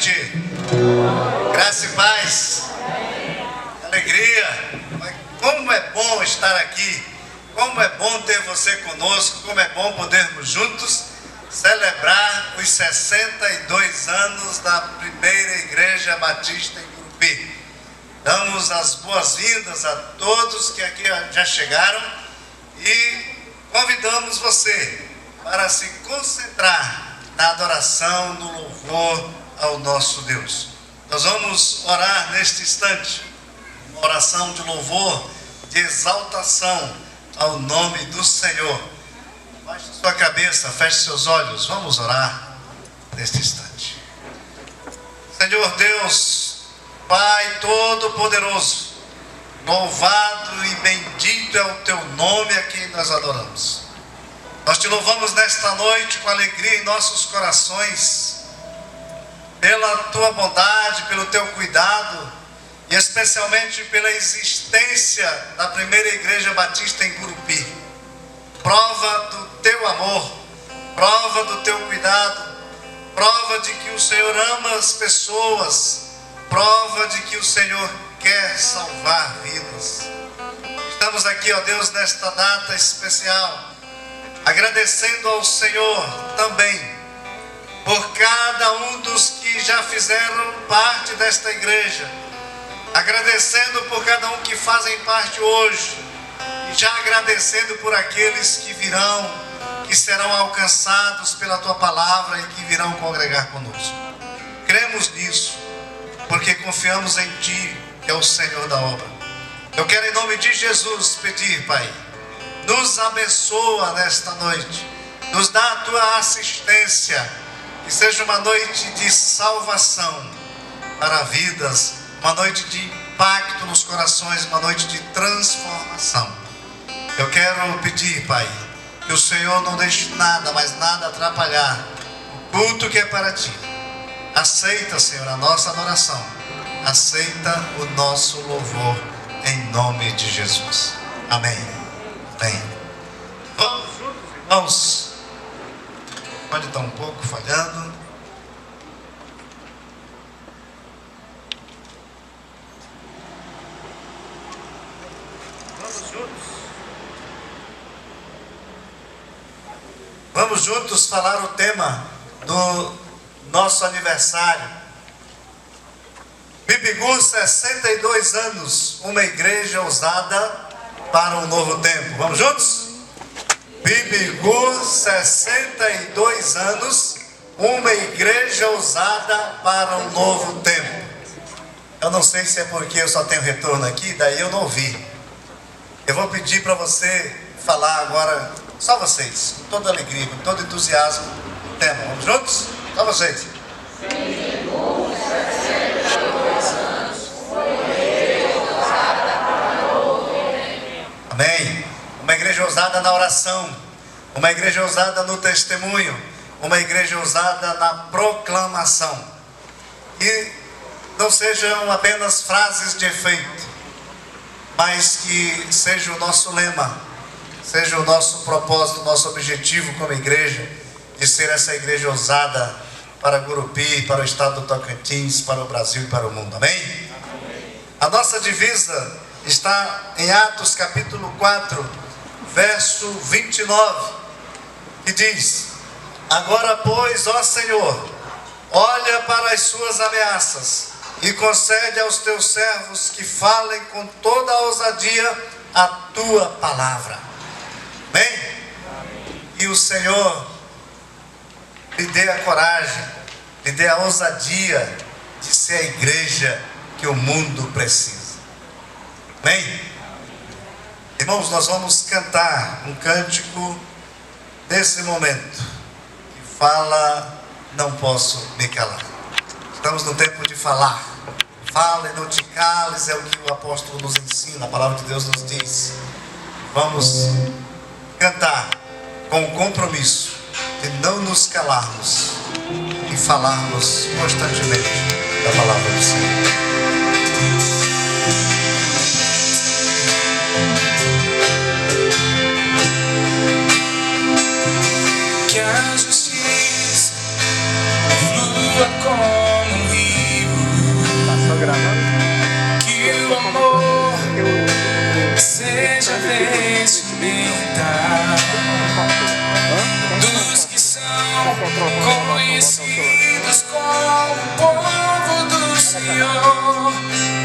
noite. Graça e paz. Alegria. Como é bom estar aqui. Como é bom ter você conosco. Como é bom podermos juntos celebrar os 62 anos da primeira Igreja Batista em Gurupi. Damos as boas-vindas a todos que aqui já chegaram e convidamos você para se concentrar na adoração, no louvor ao nosso Deus. Nós vamos orar neste instante, uma oração de louvor, de exaltação ao nome do Senhor. Baixe sua cabeça, feche seus olhos, vamos orar neste instante. Senhor Deus, Pai Todo-Poderoso, louvado e bendito é o Teu nome a quem nós adoramos. Nós Te louvamos nesta noite com alegria em nossos corações, pela Tua bondade, pelo Teu cuidado e especialmente pela existência da primeira Igreja Batista em Gurupi. Prova do Teu amor, prova do Teu cuidado, prova de que o Senhor ama as pessoas, prova de que o Senhor quer salvar vidas. Estamos aqui, ó Deus, nesta data especial, agradecendo ao Senhor também por cada um dos que já fizeram parte desta igreja, agradecendo por cada um que fazem parte hoje, e já agradecendo por aqueles que virão, que serão alcançados pela Tua palavra e que virão congregar conosco. Cremos nisso, porque confiamos em Ti, que é o Senhor da obra. Eu quero em nome de Jesus pedir, Pai, nos abençoa nesta noite, nos dá a Tua assistência, que seja uma noite de salvação para vidas, uma noite de impacto nos corações, uma noite de transformação. Eu quero pedir, Pai, que o Senhor não deixe nada, mas nada atrapalhar o culto que é para Ti. Aceita, Senhor, a nossa adoração, aceita o nosso louvor, em nome de Jesus. Amém. Amém. Vamos juntos, irmãos. Pode estar um pouco falhando. Vamos juntos falar o tema do nosso aniversário. Bibigu, 62 anos, uma igreja ousada para um novo tempo. Vamos juntos? Bibigu, 62 anos, uma igreja ousada para um novo tempo. Eu não sei se é porque eu só tenho retorno aqui, daí eu não ouvi. Eu vou pedir para você falar agora, só vocês, com toda alegria, com todo entusiasmo, o tema. Vamos juntos? Só vocês. Bibigu, 62 anos, uma igreja ousada para um novo tempo. Amém. Uma igreja ousada na oração, uma igreja ousada no testemunho, uma igreja ousada na proclamação. E não sejam apenas frases de efeito, mas que seja o nosso lema, seja o nosso propósito, o nosso objetivo como igreja, de ser essa igreja ousada para Gurupi, para o estado do Tocantins, para o Brasil e para o mundo. Amém? Amém. A nossa divisa está em Atos capítulo 4, verso 29, que diz: agora, pois, ó Senhor, olha para as suas ameaças e concede aos teus servos que falem com toda a ousadia a tua palavra. Amém? Amém. E o Senhor lhe dê a coragem, lhe dê a ousadia de ser a igreja que o mundo precisa. Amém? Irmãos, nós vamos cantar um cântico nesse momento que fala: não posso me calar. Estamos no tempo de falar. Fala e não te cales, é o que o apóstolo nos ensina, a palavra de Deus nos diz. Vamos cantar com o compromisso de não nos calarmos e falarmos constantemente da palavra do Senhor. Que a justiça flua como um rio.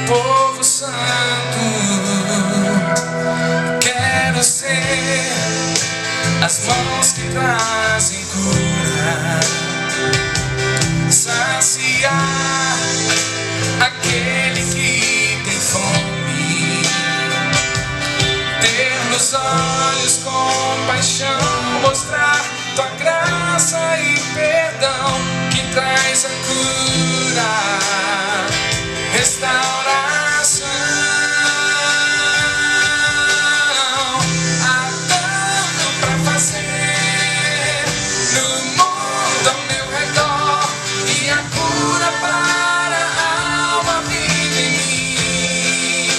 povo santo. Quero ser as mãos que trazem cura, saciar aquele que tem fome, ter nos olhos compaixão, mostrar tua graça e perdão que traz a cura, restauração. Há tanto pra fazer no mundo ao meu redor, e a cura para a alma vive em mim.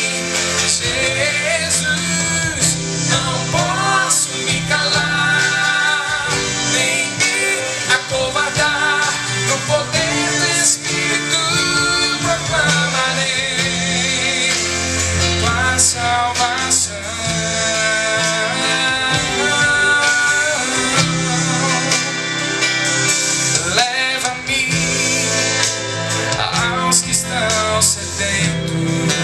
Jesus, não posso me calar, nem me acovardar. No poder do Espírito proclamarei tua salvação. Leva-me aos que estão sedentos.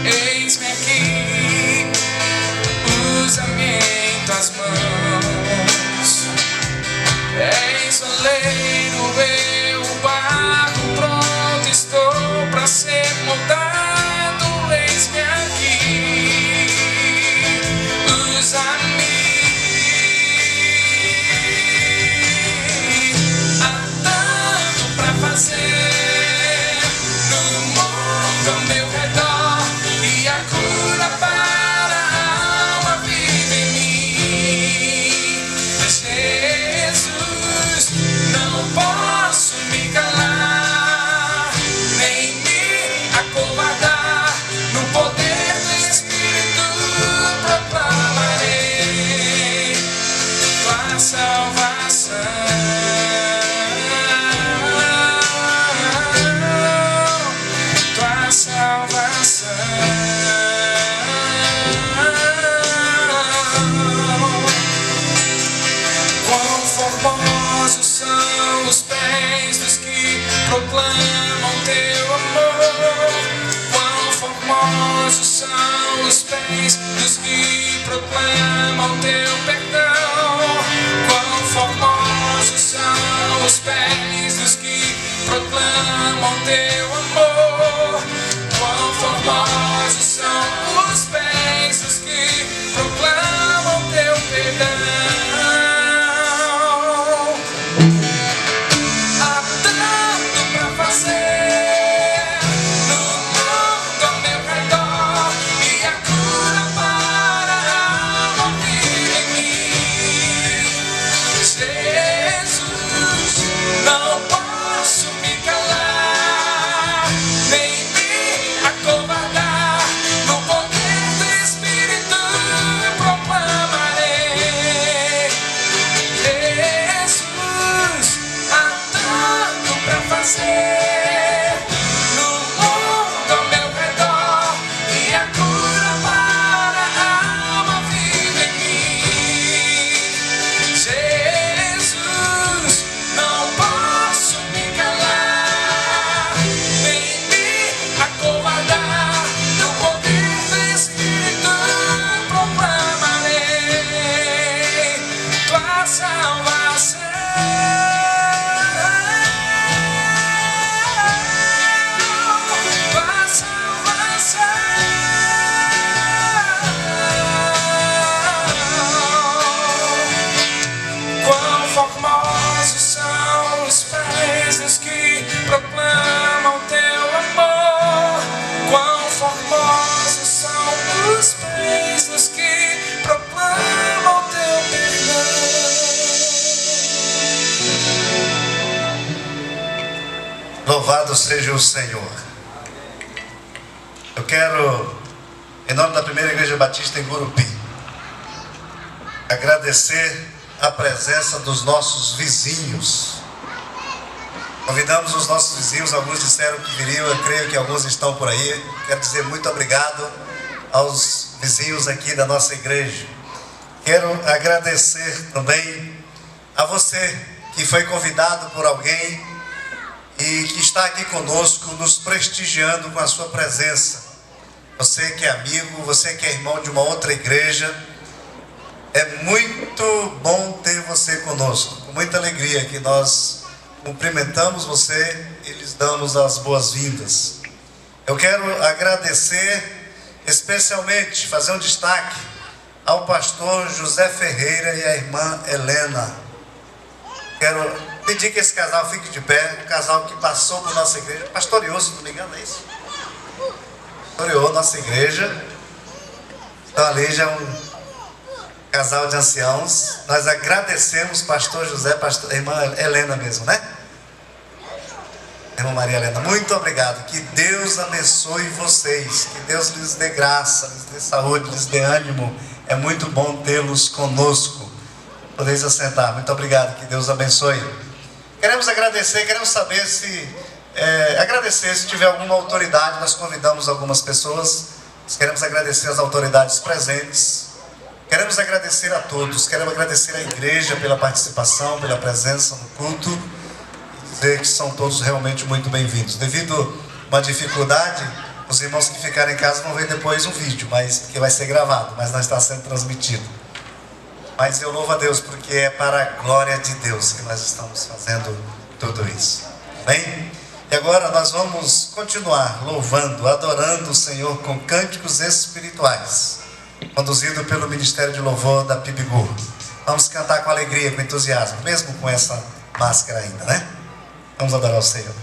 Eis-me aqui, usa-me em tuas mãos. És o oleiro, eu o barro, pronto estou pra ser moldado. Eis-me aqui, usa-me. Há tanto pra fazer no mundo ao meu redor, e a cura para a alma vive em mim. Jesus, não posso me calar, nem me acovardar. No poder do Espírito proclamarei tua salvação. Tua salvação. Quão formosos são os pés dos que proclamam teu amor. Quão formosos são os pés dos que proclamam teu perdão. Quão formosos são os pés dos que proclamam teu amor. Quão formosos são os pés dos que proclamam teu perdão. Há tanto pra fazer no mundo ao meu redor, e a cura para a alma vive em mim. Jesus, não posso me calar, nem me acovardar. No poder do Espírito proclamarei. Jesus, há tanto pra fazer no mundo ao meu redor, e a cura para a alma vive em mim. Jesus, não posso me calar, nem me acovardar. No poder do Espírito proclamarei tua salvação. Tua salvação. Quão formosos são os pés dos que proclamam teu amor. Quão formosos são os pés dos que proclamam teu perdão. Louvado seja o Senhor. Eu quero, em nome da Primeira Igreja Batista em Gurupi, agradecer a presença dos nossos vizinhos. Convidamos os nossos vizinhos, alguns disseram que viriam, eu creio que alguns estão por aí. Quero dizer muito obrigado aos vizinhos aqui da nossa igreja. Quero agradecer também a você que foi convidado por alguém e que está aqui conosco, nos prestigiando com a sua presença. Você que é amigo, você que é irmão de uma outra igreja, é muito bom ter você conosco. Com muita alegria que nós cumprimentamos você e lhes damos as boas-vindas. Eu quero agradecer especialmente, fazer um destaque ao pastor José Ferreira e à irmã Helena. Quero pedir que esse casal fique de pé, um casal que passou por nossa igreja, pastoreou, se não me engano, é isso? Pastoreou nossa igreja. Então ali já um casal de anciãos. Nós agradecemos pastor José, irmã Helena mesmo, né? Irmã Maria Helena, muito obrigado. Que Deus abençoe vocês, que Deus lhes dê graça, lhes dê saúde, lhes dê ânimo. É muito bom tê-los conosco. Podeis assentar. Muito obrigado, que Deus abençoe. Queremos agradecer, queremos saber se agradecer se tiver alguma autoridade. Nós convidamos algumas pessoas. Nós queremos agradecer as autoridades presentes. Queremos agradecer a todos. Queremos agradecer à igreja pela participação, pela presença no culto, e dizer que são todos realmente muito bem-vindos. Devido a uma dificuldade, os irmãos que ficarem em casa vão ver depois um vídeo, que vai ser gravado, mas não está sendo transmitido. Mas eu louvo a Deus, porque é para a glória de Deus que nós estamos fazendo tudo isso. Amém? E agora nós vamos continuar louvando, adorando o Senhor com cânticos espirituais, conduzido pelo Ministério de Louvor da Pibigu. Vamos cantar com alegria, com entusiasmo, mesmo com essa máscara ainda, né? Vamos adorar o Senhor.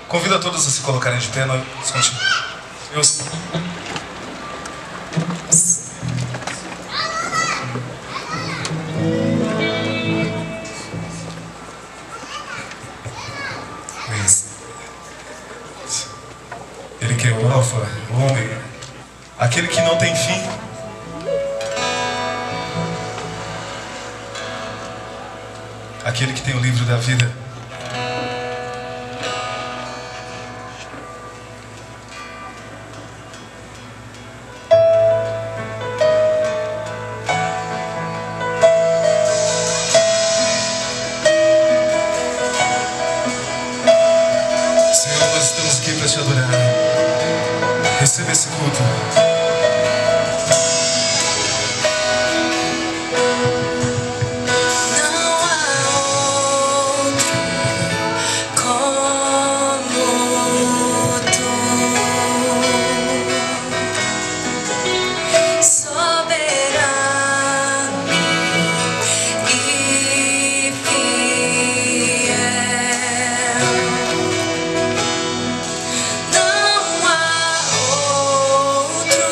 Convido a todos a se colocarem de pé, nós continuamos. Ele que é o Alfa, o Ômega, aquele que não tem fim. Aquele que tem o livro da vida. Te adorar. Receba esse culto. Outro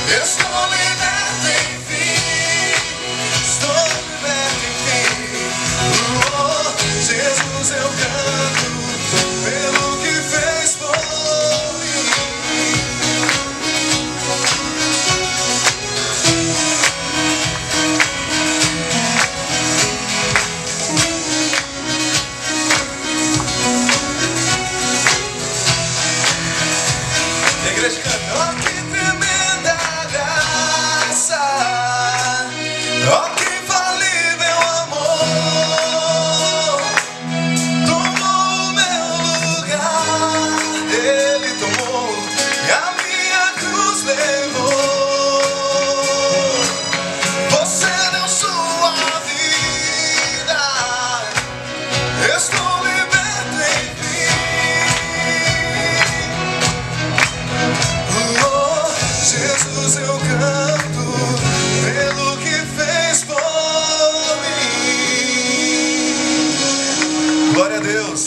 Estou liberto, enfim. Estou liberto, enfim. Oh, Jesus, eu canto pelo que fez por mim. A igreja canta: oh, que tremenda graça, oh, que infalível amor, tomou o meu lugar. Ele tomou e a minha cruz levou. Você deu sua vida. Estou liberto, enfim. Oh, Jesus, eu canto pelo que fez por mim. Glória a Deus.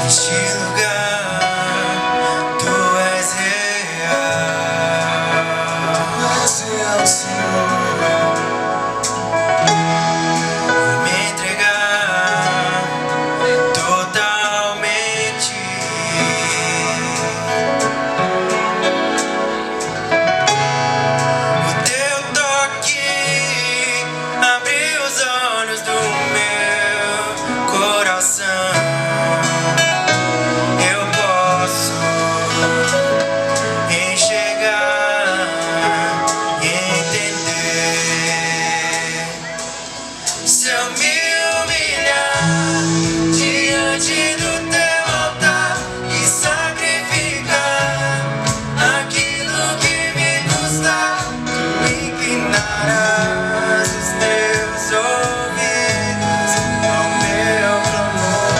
Neste lugar, Tu és real. Tu és real, Senhor. Vou me entregar totalmente. O Teu toque abriu os olhos do meu coração. Eu posso enxergar e entender. Se eu me humilhar diante do Teu altar e sacrificar aquilo que me custa, Tu inclinarás os Teus ouvidos ao meu clamor.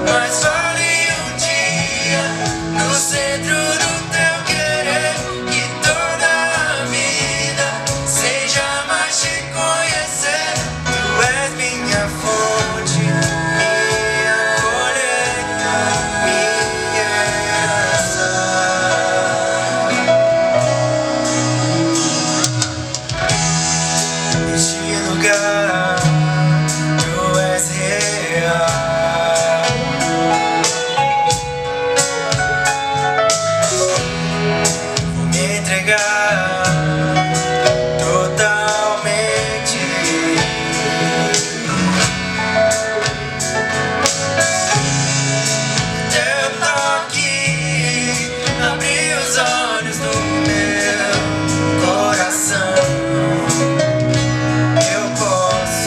Mas vale um dia no centro do Teu querer, que toda a vida seja mais Te conhecer. Tu és minha fonte, minha colheita, minha herança. Neste lugar, Tu és real. Vou me entregar totalmente. Teu toque abriu os olhos do meu coração. Eu posso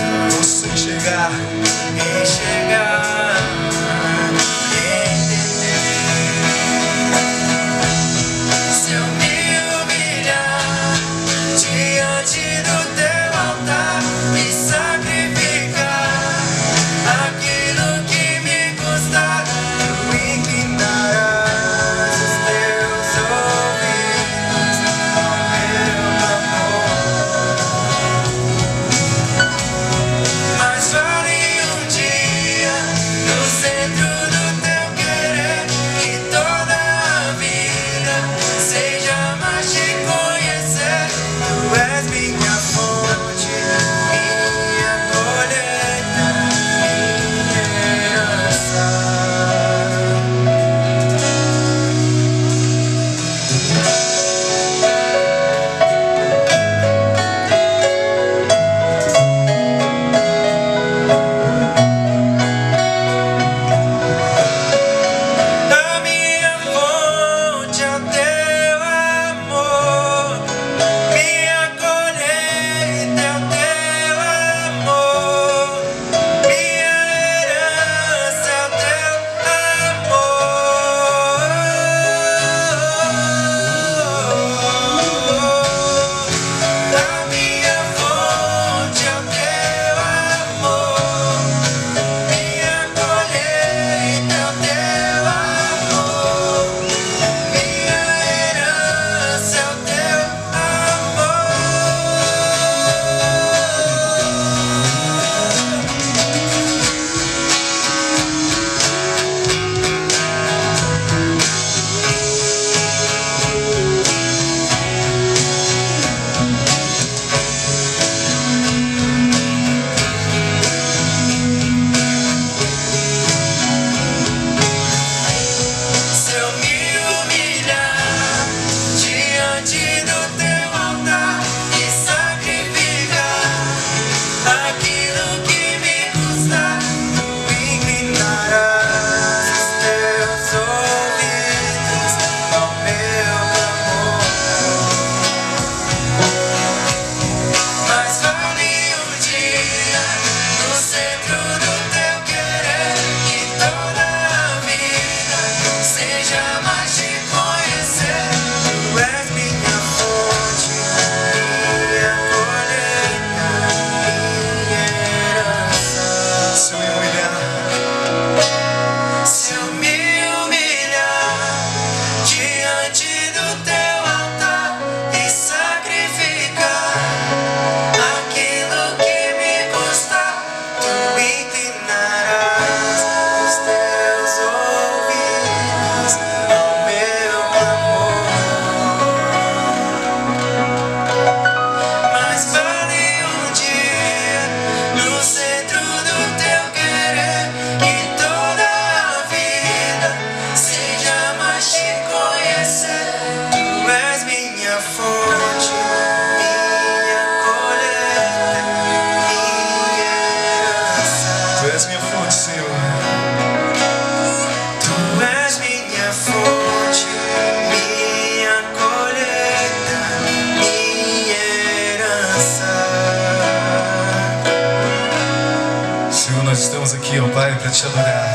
nós estamos aqui, ó Pai, para te adorar,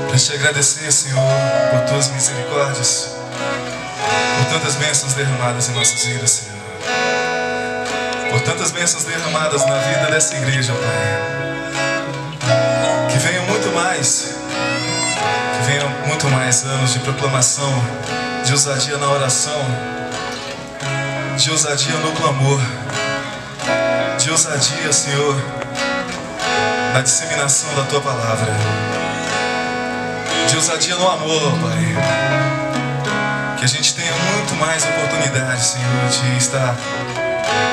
para te agradecer, Senhor, por tuas misericórdias, por tantas bênçãos derramadas em nossas vidas, Senhor, por tantas bênçãos derramadas na vida dessa igreja, ó Pai. Que venham muito mais anos de proclamação, de ousadia na oração, de ousadia no clamor, de ousadia, Senhor, na disseminação da Tua Palavra, de ousadia no amor, Pai. Que a gente tenha muito mais oportunidade, Senhor, de estar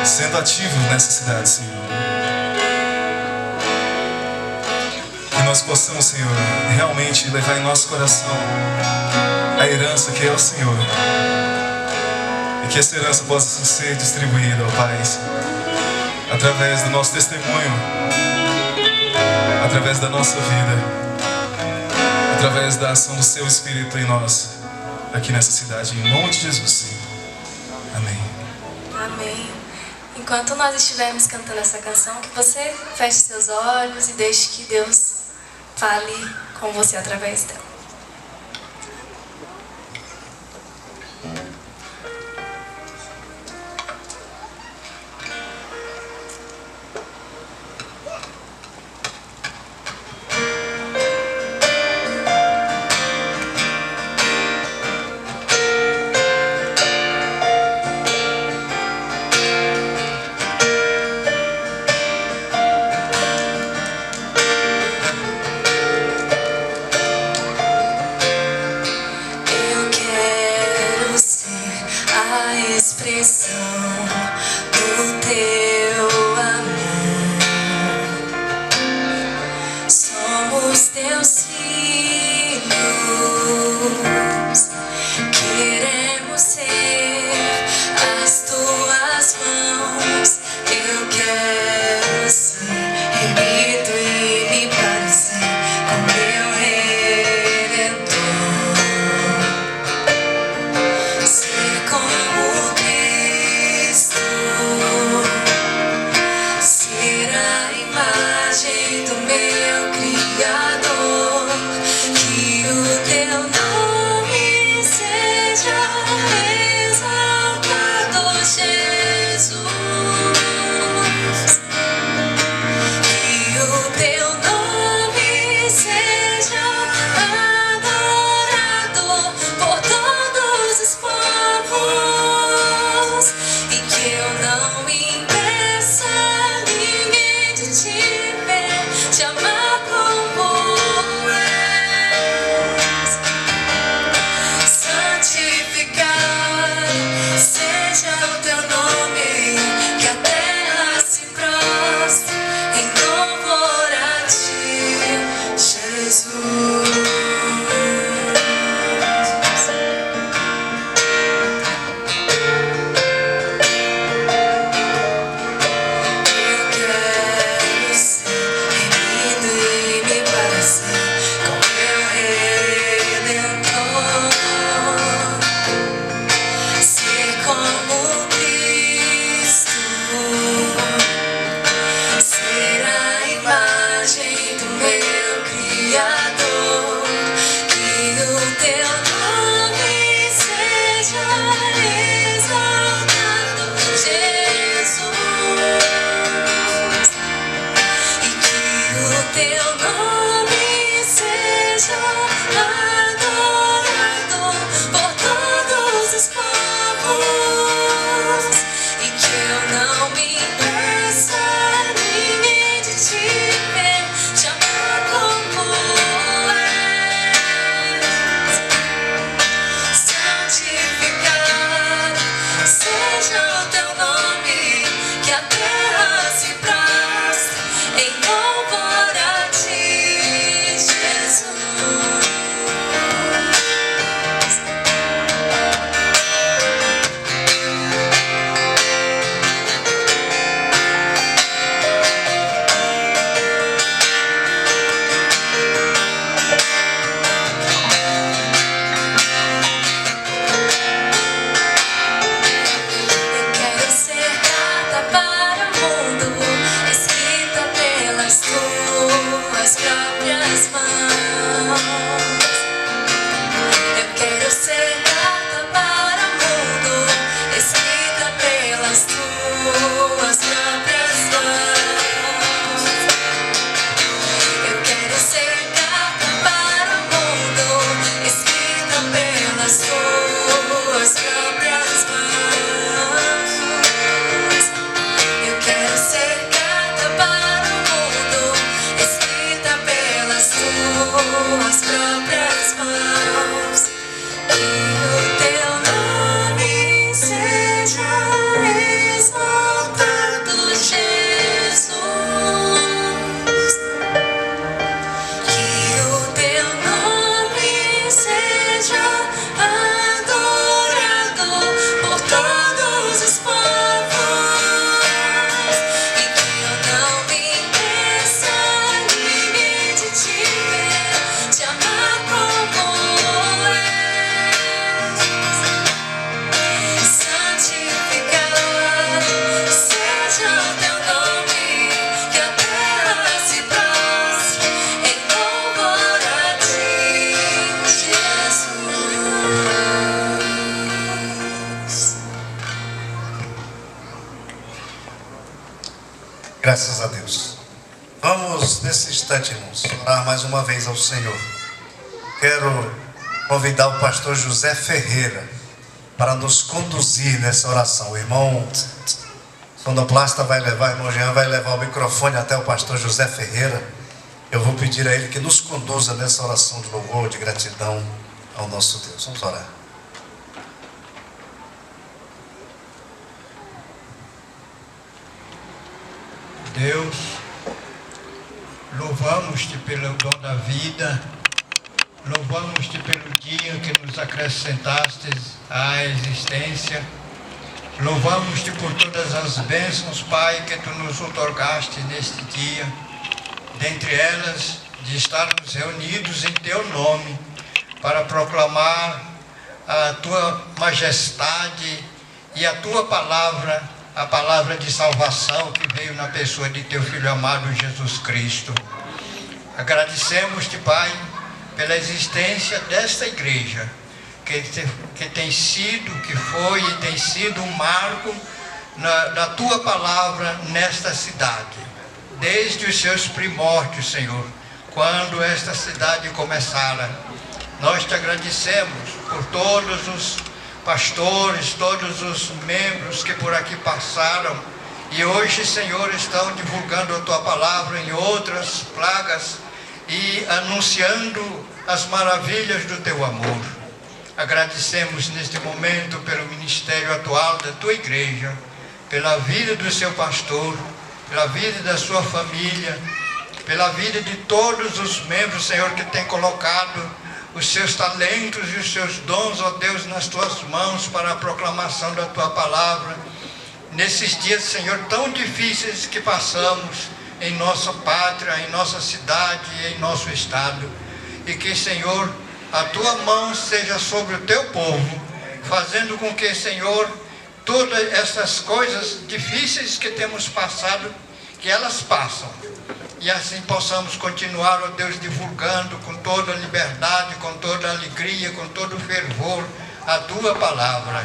sendo ativo nessa cidade, Senhor. Que nós possamos, Senhor, realmente levar em nosso coração a herança que é o Senhor. E que essa herança possa ser distribuída, ó Pai, através do nosso testemunho, através da nossa vida, através da ação do Seu Espírito em nós, aqui nessa cidade, em nome de Jesus, Senhor. Amém. Amém. Enquanto nós estivermos cantando essa canção, que você feche seus olhos e deixe que Deus fale com você através dela. Graças a Deus. Vamos, nesse instante, irmãos, orar mais uma vez ao Senhor. Quero convidar o pastor José Ferreira para nos conduzir nessa oração. O irmão sonoplasta vai levar, o irmão Jean vai levar o microfone até o pastor José Ferreira. Eu vou pedir a ele que nos conduza nessa oração de louvor, de gratidão ao nosso Deus. Vamos orar. Deus, louvamos-te pelo dom da vida, louvamos-te pelo dia que nos acrescentaste à existência, louvamos-te por todas as bênçãos, Pai, que tu nos outorgaste neste dia, dentre elas de estarmos reunidos em teu nome para proclamar a tua majestade e a tua palavra, a palavra de salvação que veio na pessoa de teu Filho amado Jesus Cristo. Agradecemos-te, Pai, pela existência desta igreja, que tem sido, que foi e tem sido um marco da tua palavra nesta cidade, desde os seus primórdios, Senhor, quando esta cidade começara. Nós te agradecemos por todos os pastores, todos os membros que por aqui passaram e hoje, Senhor, estão divulgando a tua palavra em outras plagas e anunciando as maravilhas do teu amor. Agradecemos neste momento pelo ministério atual da tua igreja, pela vida do seu pastor, pela vida da sua família, pela vida de todos os membros, Senhor, que tem colocado os seus talentos e os seus dons, ó Deus, nas tuas mãos para a proclamação da tua palavra. Nesses dias, Senhor, tão difíceis que passamos em nossa pátria, em nossa cidade e em nosso estado. E que, Senhor, a tua mão seja sobre o teu povo, fazendo com que, Senhor, todas essas coisas difíceis que temos passado, que elas passam. E assim possamos continuar, ó Deus, divulgando com toda a liberdade, com toda a alegria, com todo o fervor, a tua palavra.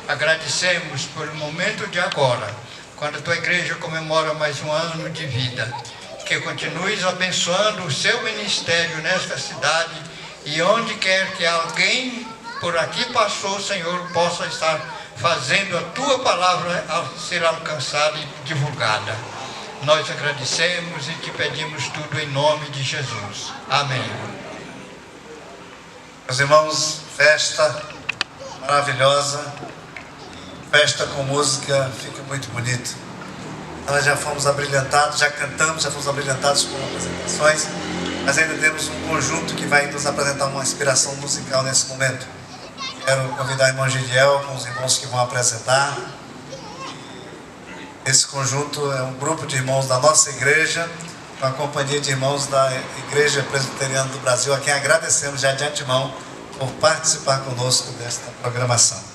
Agradecemos pelo momento de agora, quando a tua igreja comemora mais um ano de vida. Que continues abençoando o seu ministério nesta cidade e onde quer que alguém por aqui passou, Senhor, possa estar fazendo a tua palavra ser alcançada e divulgada. Nós agradecemos e te pedimos tudo em nome de Jesus. Amém. Meus irmãos, festa maravilhosa, festa com música, fica muito bonito. Nós já fomos abrilhantados, já cantamos, já fomos abrilhantados com apresentações, mas ainda temos um conjunto que vai nos apresentar uma inspiração musical nesse momento. Quero convidar o irmão Gidiel com os irmãos que vão apresentar. Esse conjunto é um grupo de irmãos da nossa igreja, com a companhia de irmãos da Igreja Presbiteriana do Brasil, a quem agradecemos já de antemão por participar conosco desta programação.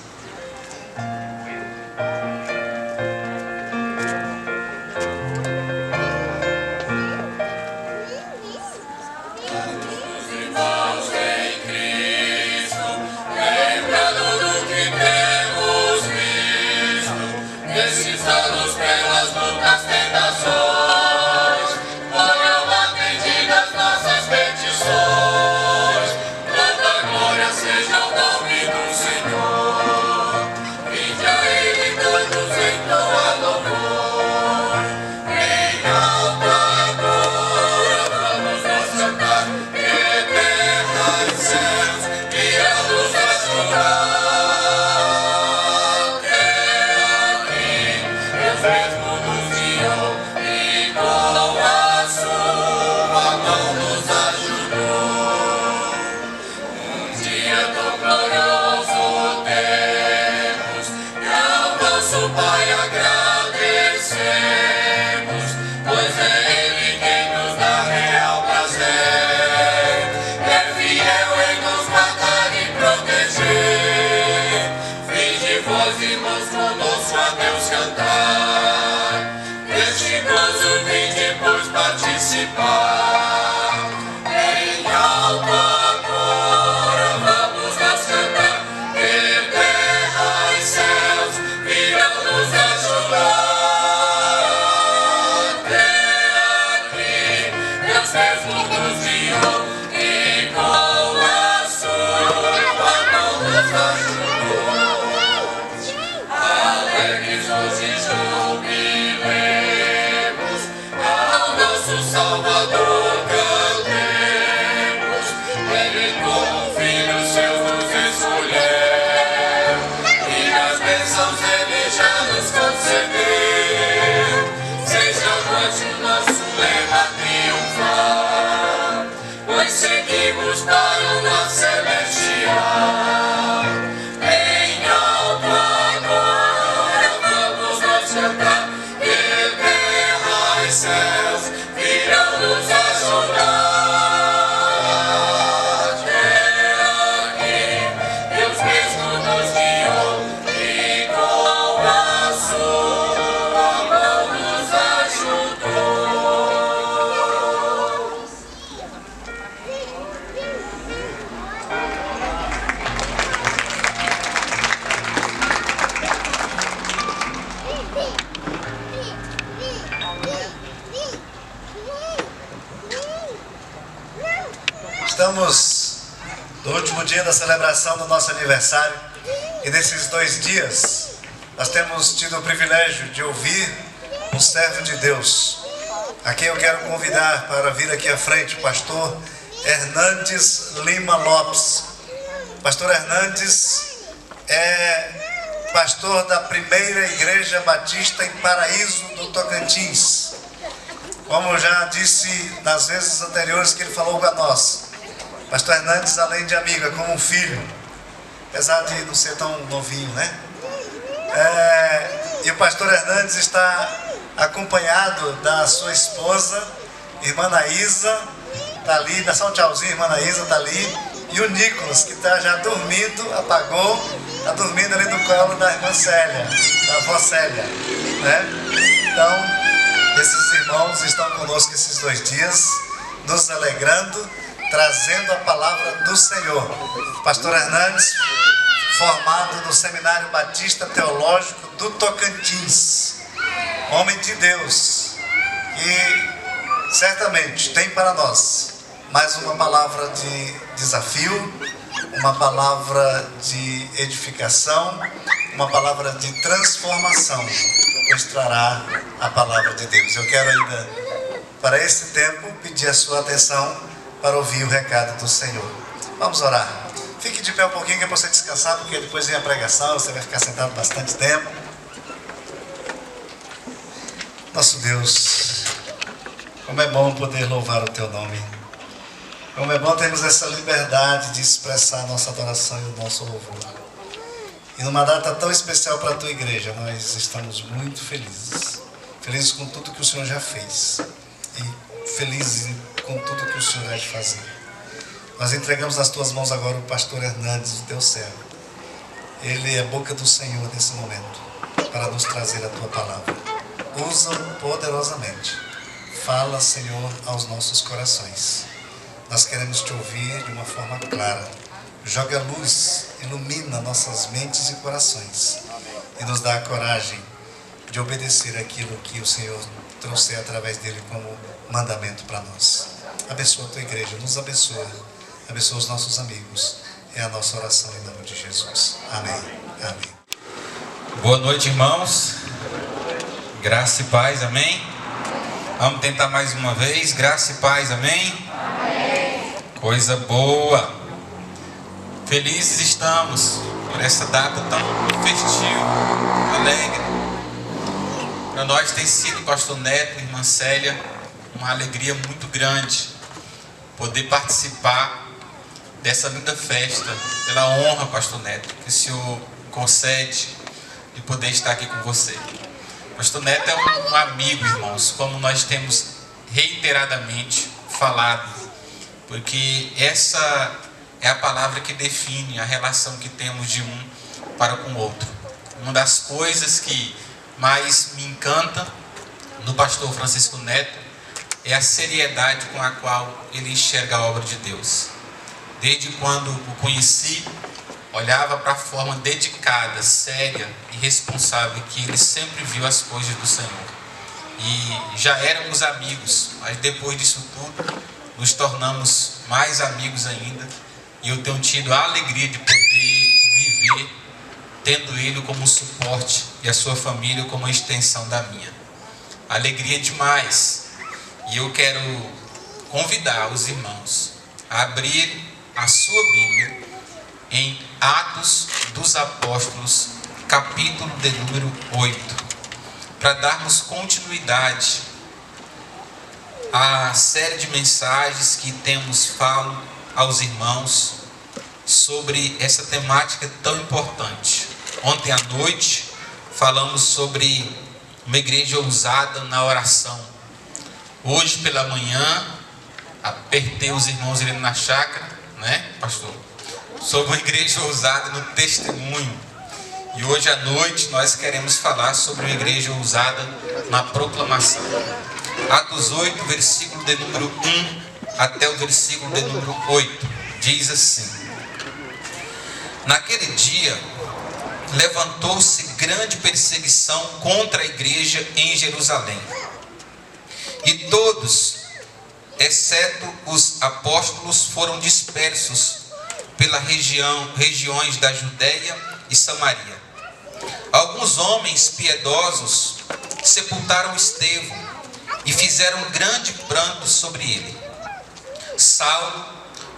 mesmos nos guiou e com a sua mão nos ajudou. Alegres hoje jubilemos, ao nosso Salvador cantemos. Ele como filho seu nos escolheu e as bênçãos ele já nos concedeu. Seja noite o nosso lema triunfar, pois seguimos para o nosso celestial. Em alto agora vamos nós cantar, e terra e céus virão nos ajudar. Aqui Deus mesmo nos guiou e com a sua mão nos ajudou. Estamos no último dia da celebração do nosso aniversário e nesses 2 dias nós temos tido o privilégio de ouvir um servo de Deus, a quem eu quero convidar para vir aqui à frente, o pastor Hernandes Lima Lopes. O pastor Hernandes é pastor da Primeira Igreja Batista em Paraíso do Tocantins. Como eu já disse nas vezes anteriores que ele falou com nós, pastor Hernandes, além de amigo, é como um filho, apesar de não ser tão novinho, né? E o pastor Hernandes está acompanhado da sua esposa, irmã Naísa, está ali, dá só um tchauzinho, irmã Naísa está ali, e o Nicolas, que está já dormindo, apagou, está dormindo ali no colo da irmã Célia, da avó Célia, né? Então, esses irmãos estão conosco esses 2 dias, nos alegrando, trazendo a palavra do Senhor. Pastor Hernandes, formado no Seminário Batista Teológico do Tocantins, homem de Deus, que certamente tem para nós mais uma palavra de desafio, uma palavra de edificação, uma palavra de transformação, pois trará a palavra de Deus. Eu quero ainda, para esse tempo, pedir a sua atenção para ouvir o recado do Senhor. Vamos orar. Fique de pé um pouquinho que é para você descansar, porque depois vem a pregação, você vai ficar sentado bastante tempo. Nosso Deus, como é bom poder louvar o Teu nome. Como é bom termos essa liberdade de expressar a nossa adoração e o nosso louvor. E numa data tão especial para a Tua igreja, nós estamos muito felizes. Felizes com tudo que o Senhor já fez. E felizes com tudo que o Senhor há de fazer. Nós entregamos nas Tuas mãos agora o pastor Hernandes, o Teu servo. Ele é boca do Senhor nesse momento, para nos trazer a Tua palavra. Usa-o poderosamente. Fala, Senhor, aos nossos corações. Nós queremos Te ouvir de uma forma clara. Joga luz, ilumina nossas mentes e corações. E nos dá a coragem de obedecer aquilo que o Senhor trouxe através dele como mandamento para nós. Abençoa a Tua igreja, nos abençoa. Abençoa os nossos amigos. É a nossa oração em nome de Jesus. Amém. Amém. Boa noite, irmãos. Graça e paz, amém? Vamos tentar mais uma vez. Graça e paz, amém? Amém. Coisa boa. Felizes estamos por essa data tão festiva, alegre. Para nós tem sido, pastor Neto, irmã Célia, uma alegria muito grande poder participar dessa linda festa, pela honra, pastor Neto, que o Senhor concede de poder estar aqui com você. Pastor Neto é um amigo, irmãos, como nós temos reiteradamente falado, porque essa é a palavra que define a relação que temos de um para com o outro. Uma das coisas que mais me encanta no pastor Francisco Neto é a seriedade com a qual ele enxerga a obra de Deus. Desde quando o conheci, olhava para a forma dedicada, séria e responsável que ele sempre viu as coisas do Senhor. e já éramos amigos, mas depois disso tudo nos tornamos mais amigos ainda, e eu tenho tido a alegria de poder viver tendo ele como suporte e a sua família como uma extensão da minha. Alegria demais. E eu quero convidar os irmãos a abrir a sua Bíblia em Atos dos Apóstolos, capítulo de número 8, para darmos continuidade à série de mensagens que temos falado aos irmãos sobre essa temática tão importante. Ontem à noite falamos sobre uma igreja ousada na oração. Hoje pela manhã apertei os irmãos ali na chácara, né, pastor? Sobre uma igreja ousada no testemunho. E hoje à noite nós queremos falar sobre uma igreja ousada na proclamação. Atos 8, versículo de número 1 até o versículo de número 8. Diz assim: Naquele dia levantou-se grande perseguição contra a igreja em Jerusalém. E todos, exceto os apóstolos, foram dispersos pelas regiões da Judéia e Samaria. Alguns homens piedosos sepultaram Estevão e fizeram um grande pranto sobre ele. Saulo,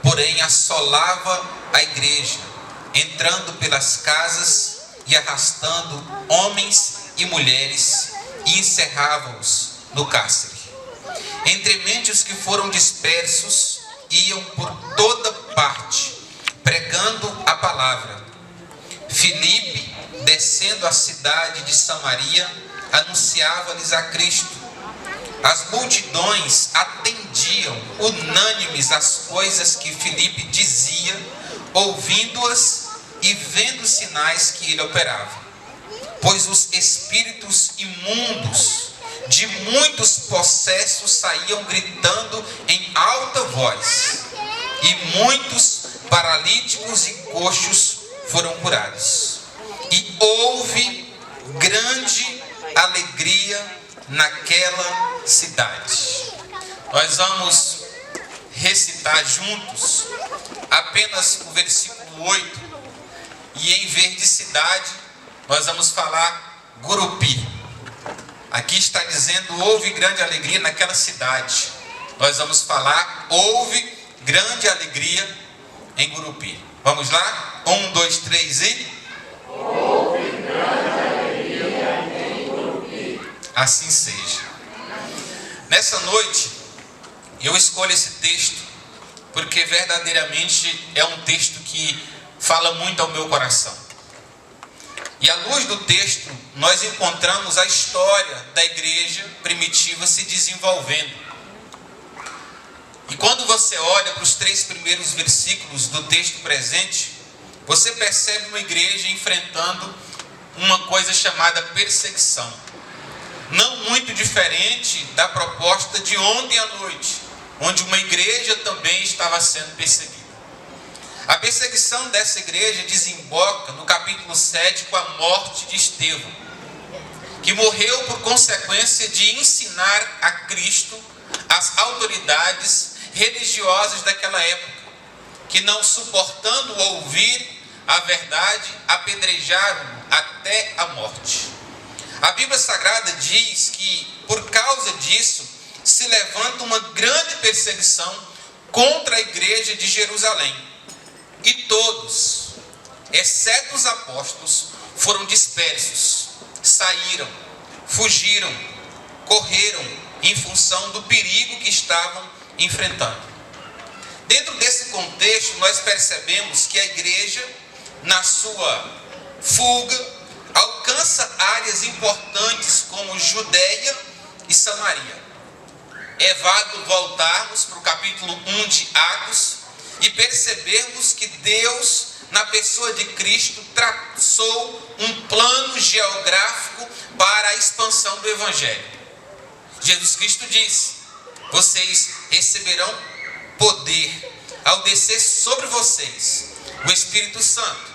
porém, assolava a igreja, entrando pelas casas e arrastando homens e mulheres, e encerrava-os no cárcere. Entremente os que foram dispersos iam por toda parte, pregando a palavra. Filipe, descendo a cidade de Samaria, anunciava-lhes a Cristo. As multidões atendiam unânimes às coisas que Filipe dizia, ouvindo-as e vendo os sinais que ele operava. Pois os espíritos imundos de muitos possessos saíam gritando em alta voz, e muitos paralíticos e coxos foram curados. E houve grande alegria naquela cidade. Nós vamos recitar juntos apenas o versículo 8, e em vez de cidade nós vamos falar Gurupi. Aqui está dizendo houve grande alegria naquela cidade. Nós vamos falar houve grande alegria em Gurupi. Vamos lá? 1, 2, 3 e... Houve grande alegria em Gurupi. Assim seja. Nessa noite eu escolho esse texto porque verdadeiramente é um texto que fala muito ao meu coração. E à luz do texto, nós encontramos a história da igreja primitiva se desenvolvendo. E quando você olha para os 3 primeiros versículos do texto presente, você percebe uma igreja enfrentando uma coisa chamada perseguição. Não muito diferente da proposta de ontem à noite, onde uma igreja também estava sendo perseguida. A perseguição dessa igreja desemboca no capítulo 7 com a morte de Estevão, que morreu por consequência de ensinar a Cristo às autoridades religiosas daquela época, que não suportando ouvir a verdade, apedrejaram até a morte. A Bíblia Sagrada diz que por causa disso se levanta uma grande perseguição contra a igreja de Jerusalém. E todos, exceto os apóstolos, foram dispersos, saíram, fugiram, correram em função do perigo que estavam enfrentando. Dentro desse contexto, nós percebemos que a igreja, na sua fuga, alcança áreas importantes como Judeia e Samaria. É válido voltarmos para o capítulo 1 de Atos e percebermos que Deus, na pessoa de Cristo, traçou um plano geográfico para a expansão do Evangelho. Jesus Cristo disse: vocês receberão poder ao descer sobre vocês o Espírito Santo,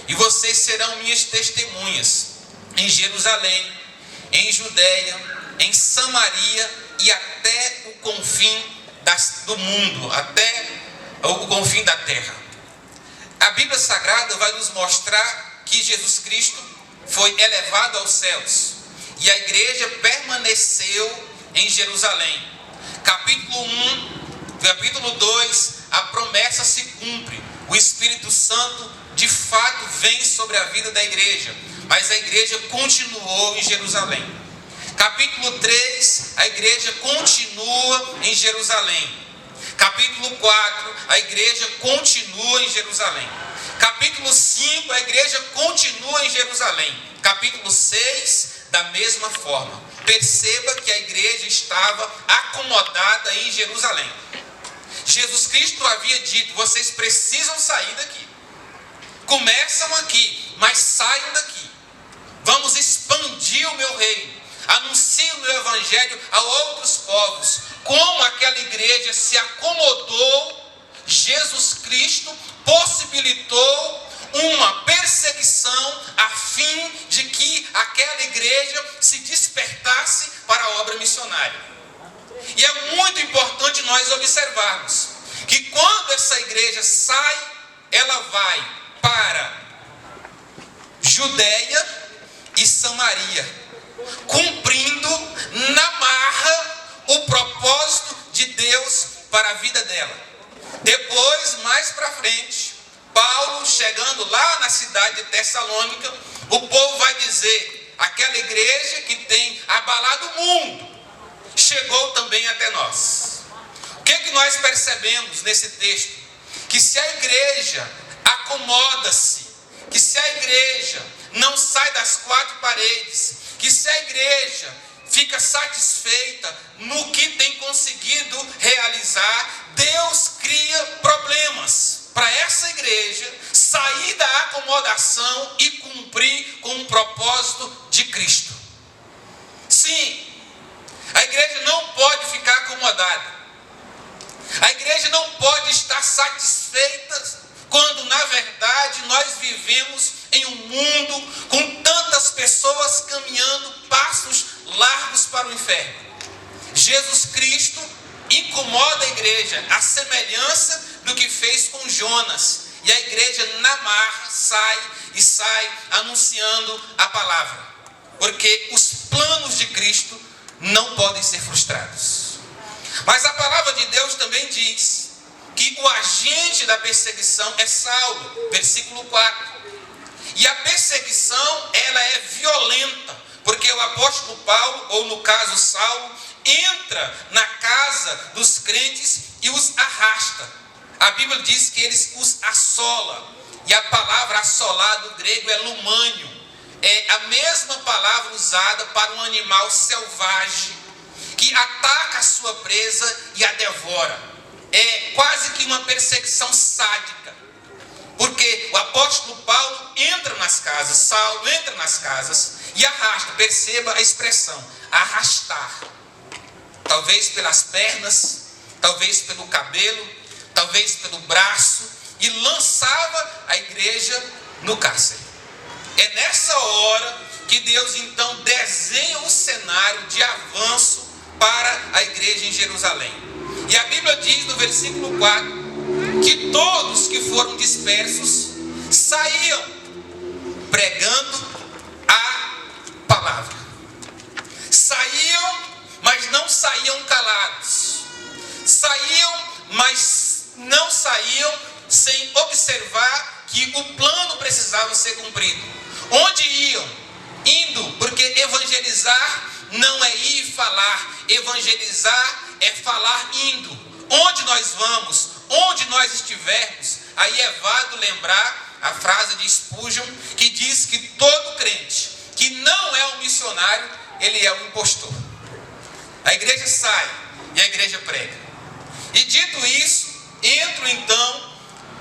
e vocês serão minhas testemunhas em Jerusalém, em Judeia, em Samaria e até o confim do mundo, até o confim da terra. A Bíblia Sagrada vai nos mostrar que Jesus Cristo foi elevado aos céus e a igreja permaneceu em Jerusalém. Capítulo 1, capítulo 2, a promessa se cumpre. O Espírito Santo de fato vem sobre a vida da igreja, mas a igreja continuou em Jerusalém. Capítulo 3, a igreja continua em Jerusalém. Capítulo 4, a igreja continua em Jerusalém. Capítulo 5, a igreja continua em Jerusalém. Capítulo 6, da mesma forma. Perceba que a igreja estava acomodada em Jerusalém. Jesus Cristo havia dito: vocês precisam sair daqui. Começam aqui, mas saiam daqui. Vamos expandir o meu reino. Anuncie o meu evangelho a outros povos. Como aquela igreja se acomodou, Jesus Cristo possibilitou uma perseguição a fim de que aquela igreja se despertasse para a obra missionária. E é muito importante nós observarmos que quando essa igreja sai, ela vai para Judeia e Samaria, cumprindo na marra o propósito de Deus para a vida dela. Depois, mais para frente, Paulo, chegando lá na cidade de Tessalônica, o povo vai dizer: aquela igreja que tem abalado o mundo chegou também até nós. O que é que nós percebemos nesse texto? Que se a igreja acomoda-se, que se a igreja não sai das quatro paredes, que se a igreja fica satisfeita no que tem conseguido realizar, Deus cria problemas para essa igreja sair da acomodação e cumprir com o propósito de Cristo. Sim, a igreja não pode ficar acomodada. A igreja não pode estar satisfeita quando, na verdade, nós vivemos em um mundo com tantas pessoas caminhando passos largos para o inferno. Jesus Cristo incomoda a igreja, a semelhança do que fez com Jonas. E a igreja na marra sai anunciando a palavra. Porque os planos de Cristo não podem ser frustrados. Mas a palavra de Deus também diz que o agente da perseguição é Saulo, versículo 4. E a perseguição, ela é violenta, porque o apóstolo Paulo, ou no caso Saulo, entra na casa dos crentes e os arrasta. A Bíblia diz que eles os assola. E a palavra assolar do grego é lumânio. É a mesma palavra usada para um animal selvagem que ataca a sua presa e a devora. É quase que uma perseguição sádica. Porque o apóstolo Paulo entra nas casas, Saulo entra nas casas e arrasta. Perceba a expressão, arrastar. Talvez pelas pernas, talvez pelo cabelo, talvez pelo braço, e lançava a igreja no cárcere. É nessa hora que Deus então desenha um cenário de avanço para a igreja em Jerusalém. E a Bíblia diz no versículo 4 que todos que foram dispersos saíam pregando a palavra. Saíam, mas não saíam calados. Saíam, mas não saíam sem observar que o plano precisava ser cumprido. Onde iam? Indo, porque evangelizar não é ir e falar. Evangelizar é falar indo. Onde nós vamos, onde nós estivermos, aí é válido lembrar a frase de Spurgeon, que diz que todo crente que não é um missionário, ele é um impostor. A igreja sai e a igreja prega. E dito isso, entro então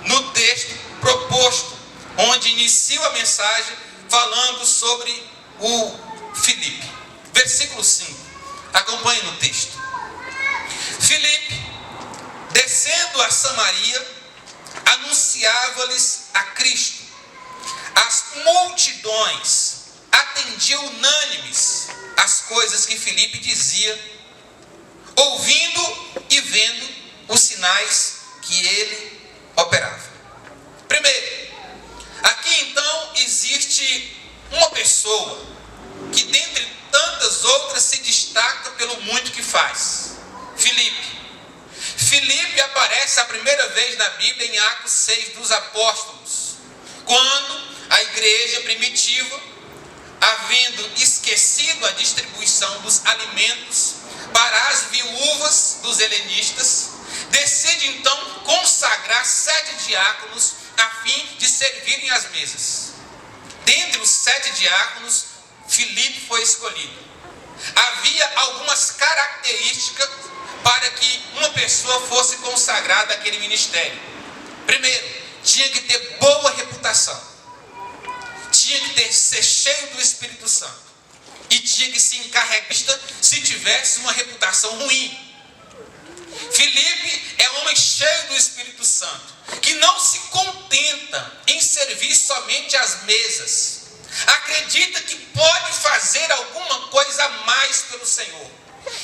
no texto proposto, onde inicio a mensagem falando sobre o Filipe. Versículo 5. Acompanhe no texto. Filipe, descendo a Samaria, anunciava-lhes a Cristo. As multidões atendiam unânimes as coisas que Filipe dizia, ouvindo e vendo os sinais que ele operava. Primeiro, aqui então existe uma pessoa que dentre tantas outras se destaca pelo muito que faz. Filipe. Filipe aparece a primeira vez na Bíblia em Atos 6 dos Apóstolos, quando a igreja primitiva, havendo esquecido a distribuição dos alimentos para as viúvas dos helenistas, decide então consagrar 7 diáconos a fim de servirem às mesas. Dentre os 7 diáconos, Filipe foi escolhido. Havia algumas características para que uma pessoa fosse consagrada àquele ministério. Primeiro, tinha que ter boa reputação, tinha que ser cheio do Espírito Santo e tinha que se encarregar se tivesse uma reputação ruim. Filipe é um homem cheio do Espírito Santo, que não se contenta em servir somente às mesas, acredita que pode fazer alguma coisa a mais pelo Senhor,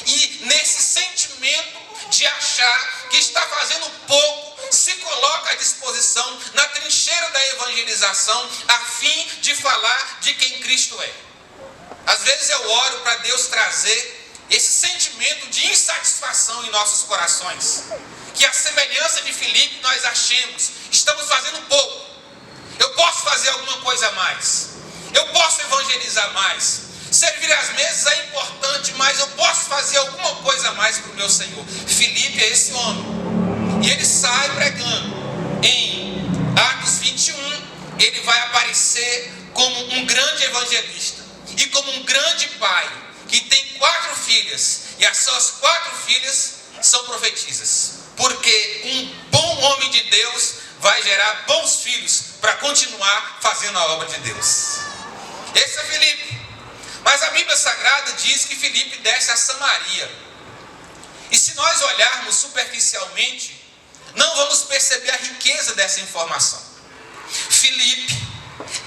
e nesse sentimento de achar que está fazendo pouco, se coloca à disposição na trincheira da evangelização a fim de falar de quem Cristo é. Às vezes eu oro para Deus trazer esse sentimento de insatisfação em nossos corações, que a semelhança de Filipe nós achemos, estamos fazendo pouco, eu posso fazer alguma coisa a mais, eu posso evangelizar mais, servir às mesas é importante, mas eu posso fazer alguma coisa a mais para o meu Senhor. Filipe é esse homem, e ele sai pregando. Em Atos 21, ele vai aparecer como um grande evangelista, e como um grande pai, que tem 4 filhas, e as suas 4 filhas são profetisas, porque um bom homem de Deus vai gerar bons filhos para continuar fazendo a obra de Deus. Esse é Filipe. Mas a Bíblia Sagrada diz que Filipe desce a Samaria, e se nós olharmos superficialmente, não vamos perceber a riqueza dessa informação. Filipe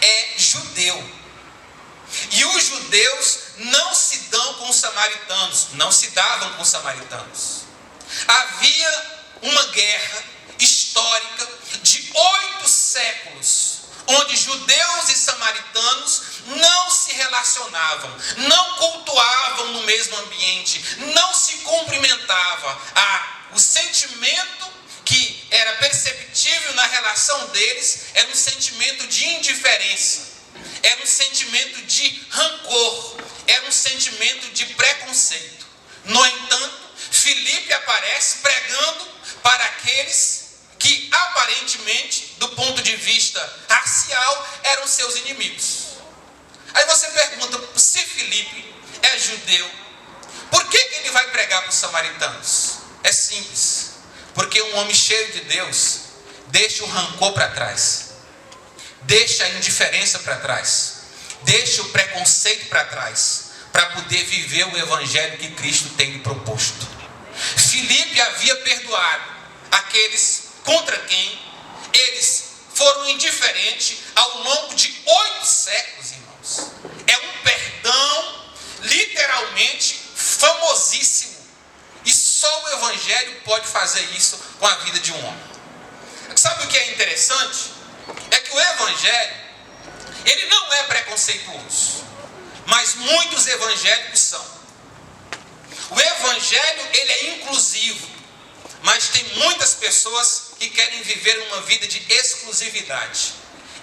é judeu, e os judeus não se dão com os samaritanos, não se davam com os samaritanos. Havia uma guerra histórica de 8 séculos, onde judeus e samaritanos não se relacionavam, não cultuavam no mesmo ambiente, não se cumprimentavam. O sentimento que era perceptível na relação deles era um sentimento de indiferença, era um sentimento de rancor, era um sentimento de preconceito. No entanto, Filipe aparece pregando para aqueles que aparentemente, do ponto de vista racial, eram seus inimigos. Aí você pergunta, se Filipe é judeu, por que ele vai pregar para os samaritanos? É simples, porque um homem cheio de Deus deixa o rancor para trás, deixa a indiferença para trás, deixa o preconceito para trás, para poder viver o evangelho que Cristo tem lhe proposto. Filipe havia perdoado aqueles contra quem eles foram indiferentes ao longo de 8 séculos, irmãos. É um perdão literalmente famosíssimo, e só o evangelho pode fazer isso com a vida de um homem. Sabe o que é interessante? É que o evangelho, ele não é preconceituoso, mas muitos evangélicos são. O evangelho, ele é inclusivo, mas tem muitas pessoas que querem viver uma vida de exclusividade.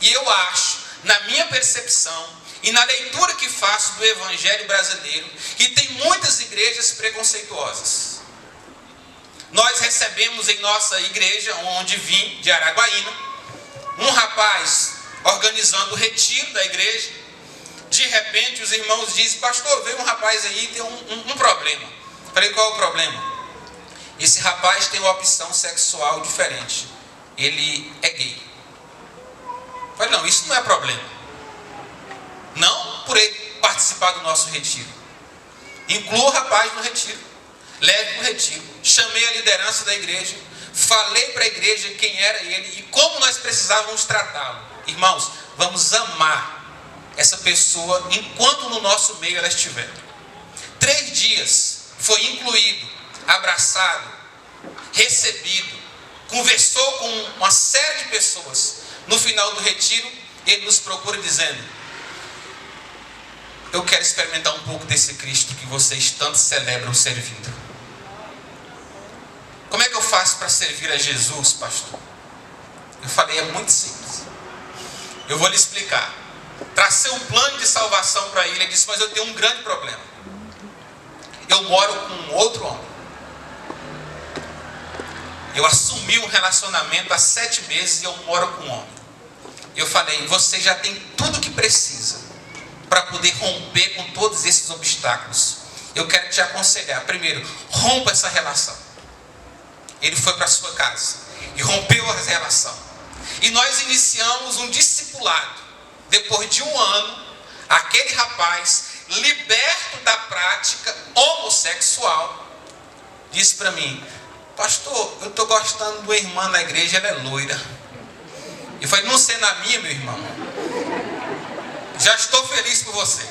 E eu acho, na minha percepção e na leitura que faço do evangelho brasileiro, que tem muitas igrejas preconceituosas. Nós recebemos em nossa igreja, onde vim, de Araguaína, um rapaz organizando o retiro da igreja. De repente os irmãos dizem, pastor, veio um rapaz aí e tem um problema. Falei, qual é o problema? Esse rapaz tem uma opção sexual diferente, ele é gay. Falei, não, isso não é problema, não por ele participar do nosso retiro. Inclua o rapaz no retiro, leve para o retiro. Chamei a liderança da igreja, falei para a igreja quem era ele e como nós precisávamos tratá-lo. Irmãos, vamos amar essa pessoa enquanto no nosso meio ela estiver. 3 dias, foi incluído, abraçado, recebido, conversou com uma série de pessoas. No final do retiro, ele nos procura dizendo: eu quero experimentar um pouco desse Cristo que vocês tanto celebram servindo. Como é que eu faço para servir a Jesus, pastor? Eu falei, é muito simples. Eu vou lhe explicar. Tracei um plano de salvação para ele. Ele disse, mas eu tenho um grande problema. Eu moro com um outro homem. Eu assumi um relacionamento há 7 meses e eu moro com um homem. Eu falei, você já tem tudo o que precisa para poder romper com todos esses obstáculos. Eu quero te aconselhar. Primeiro, rompa essa relação. Ele foi para sua casa e rompeu a relação. E nós iniciamos um discipulado. Depois de 1 ano, aquele rapaz, liberto da prática homossexual, disse para mim, pastor, eu estou gostando de uma irmã na igreja, ela é loira. Eu falei, não sei na minha, meu irmão. Já estou feliz por você.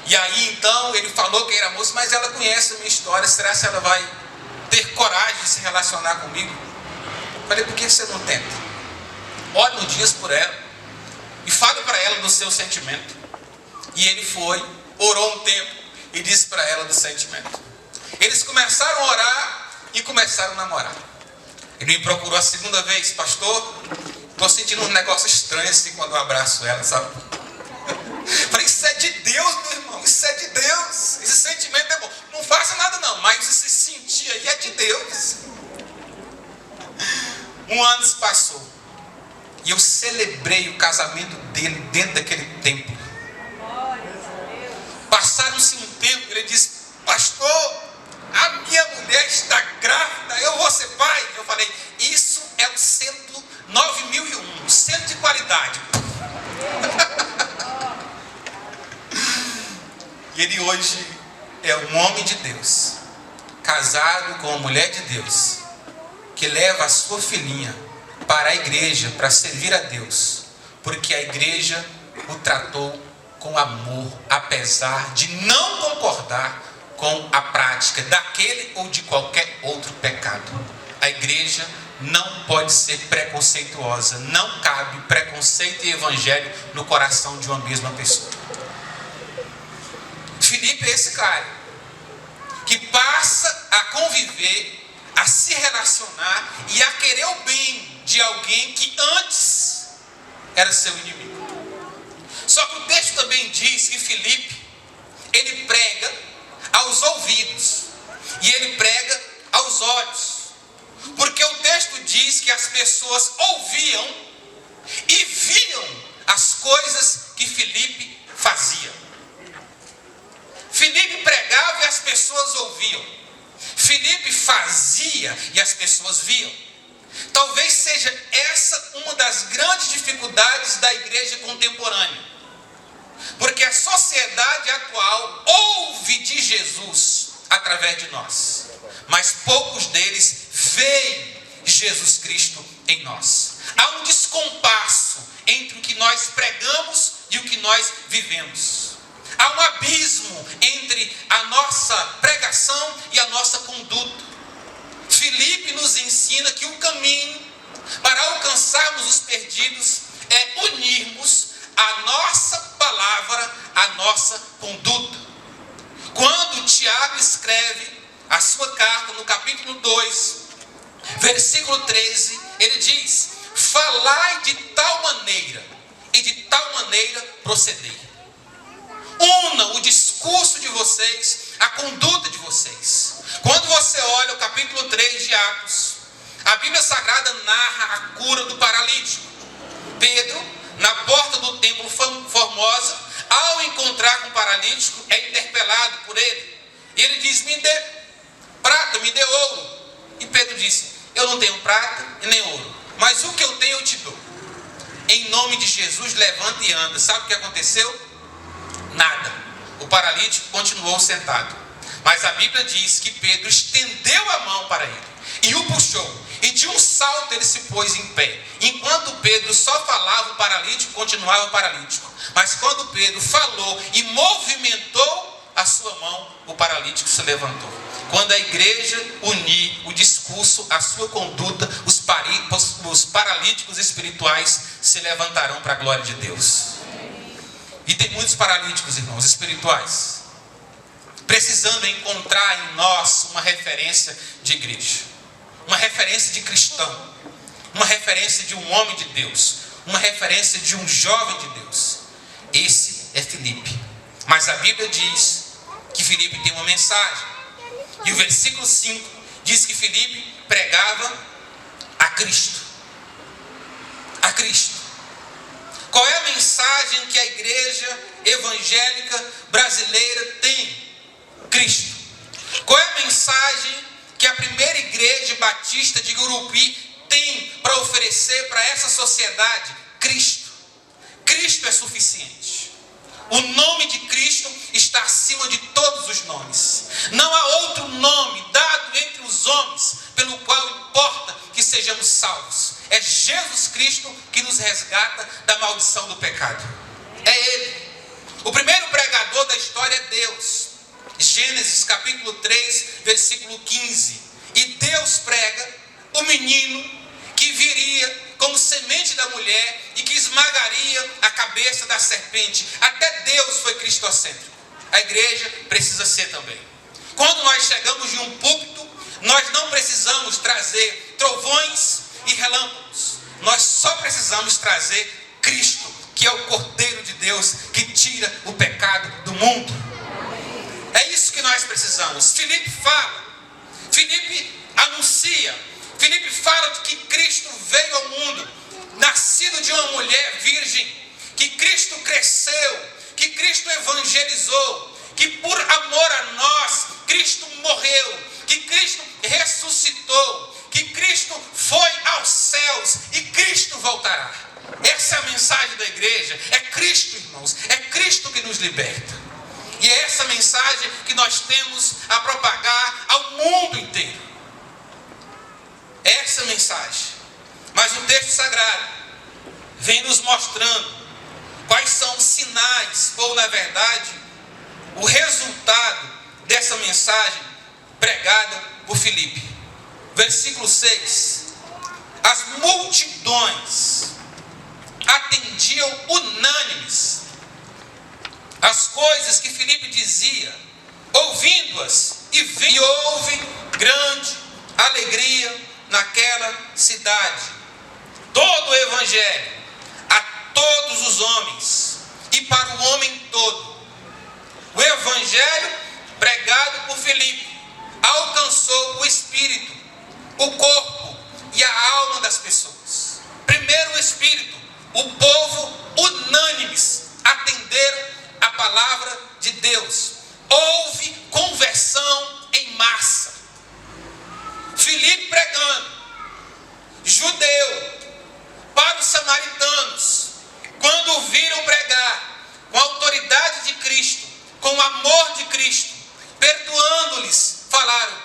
E aí então ele falou que era moço, mas ela conhece a minha história, será que ela vai ter coragem de se relacionar comigo? Eu falei, por que você não tenta? Ore um dia por ela e fale para ela do seu sentimento. E ele foi, orou um tempo e disse para ela do sentimento. Eles começaram a orar e começaram a namorar. Ele me procurou a 2ª vez, pastor, estou sentindo um negócio estranho assim quando eu abraço ela, sabe? Falei, isso é de Deus, meu irmão, isso é de Deus, esse sentimento é bom. Não faça nada não, mas esse sentir aí é de Deus. 1 ano se passou e eu celebrei o casamento dele dentro daquele templo. Passaram-se um tempo, ele disse, pastor, a minha mulher está grávida, eu vou ser pai. Eu falei, isso é o 9001, centro de qualidade. E ele hoje é um homem de Deus, casado com uma mulher de Deus, que leva a sua filhinha para a igreja, para servir a Deus, porque a igreja o tratou com amor, apesar de não concordar com a prática daquele ou de qualquer outro pecado. A igreja não pode ser preconceituosa, não cabe preconceito e evangelho no coração de uma mesma pessoa. Filipe é esse cara que passa a conviver, a se relacionar e a querer o bem de alguém que antes era seu inimigo. Só que o texto também diz que Filipe, ele prega aos ouvidos e ele prega aos olhos, porque o texto diz que as pessoas ouviam e viam as coisas que Filipe fazia. Filipe pregava e as pessoas ouviam. Filipe fazia e as pessoas viam. Talvez seja essa uma das grandes dificuldades da igreja contemporânea, porque a sociedade atual ouve de Jesus através de nós, mas poucos deles veem Jesus Cristo em nós. Há um descompasso entre o que nós pregamos e o que nós vivemos. Há um abismo entre a nossa pregação e a nossa conduta. Filipe nos ensina que o caminho para alcançarmos os perdidos é unirmos a nossa palavra à nossa conduta. Quando Tiago escreve a sua carta no capítulo 2, versículo 13, ele diz: falai de tal maneira e de tal maneira procedei. Una o discurso de vocês, a conduta de vocês. Quando você olha o capítulo 3 de Atos, a Bíblia Sagrada narra a cura do paralítico. Pedro, na porta do templo Formosa, ao encontrar com o paralítico, é interpelado por ele. E ele diz: me dê prata, me dê ouro. E Pedro disse: eu não tenho prata e nem ouro, mas o que eu tenho eu te dou. Em nome de Jesus, levanta e anda. Sabe o que aconteceu? Nada. O paralítico continuou sentado. Mas a Bíblia diz que Pedro estendeu a mão para ele e o puxou. E de um salto ele se pôs em pé. Enquanto Pedro só falava, o paralítico continuava paralítico. Mas quando Pedro falou e movimentou a sua mão, o paralítico se levantou. Quando a igreja unir o discurso, a sua conduta, os paralíticos espirituais se levantarão para a glória de Deus. E tem muitos paralíticos, irmãos, espirituais, precisando encontrar em nós uma referência de igreja, uma referência de cristão, uma referência de um homem de Deus, uma referência de um jovem de Deus. Esse é Filipe. Mas a Bíblia diz que Filipe tem uma mensagem. E o versículo 5 diz que Filipe pregava a Cristo. A Cristo. Qual é a mensagem que a igreja evangélica brasileira tem? Cristo. Qual é a mensagem que a primeira igreja batista de Gurupi tem para oferecer para essa sociedade? Cristo. Cristo é suficiente. O nome de Cristo está acima de todos os nomes. Não há outro nome dado entre os homens pelo qual importa que sejamos salvos. É Jesus Cristo que nos resgata da maldição do pecado. É Ele. O primeiro pregador da história é Deus. Gênesis capítulo 3, versículo 15. E Deus prega o menino que viria como semente da mulher e que esmagaria a cabeça da serpente. Até Deus foi cristocêntrico. A igreja precisa ser também. Quando nós chegamos em um púlpito, nós não precisamos trazer trovões e relâmpagos. Nós só precisamos trazer Cristo, que é o Cordeiro de Deus que tira o pecado do mundo. É isso que nós precisamos. Filipe fala, Filipe anuncia, Filipe fala de que Cristo veio ao mundo, nascido de uma mulher virgem, que Cristo cresceu, que Cristo evangelizou, que por amor a nós, Cristo morreu, que Cristo ressuscitou, que Cristo foi aos céus e Cristo voltará. Essa é a mensagem da igreja. É Cristo, irmãos. É Cristo que nos liberta. E é essa mensagem que nós temos a propagar ao mundo inteiro. É essa mensagem. Mas o texto sagrado vem nos mostrando quais são os sinais, ou na verdade, o resultado dessa mensagem pregada por Filipe. Versículo 6. As multidões atendiam unânimes as coisas que Filipe dizia, ouvindo-as, e houve grande alegria naquela cidade. Todo o evangelho a todos os homens e para o homem todo. O evangelho pregado por Filipe alcançou o espírito, o corpo e a alma das pessoas. Primeiro o espírito, o povo unânimes atenderam a palavra de Deus. Houve conversão em massa. Filipe pregando, judeu, para os samaritanos, quando o viram pregar com a autoridade de Cristo, com o amor de Cristo, perdoando-lhes, falaram: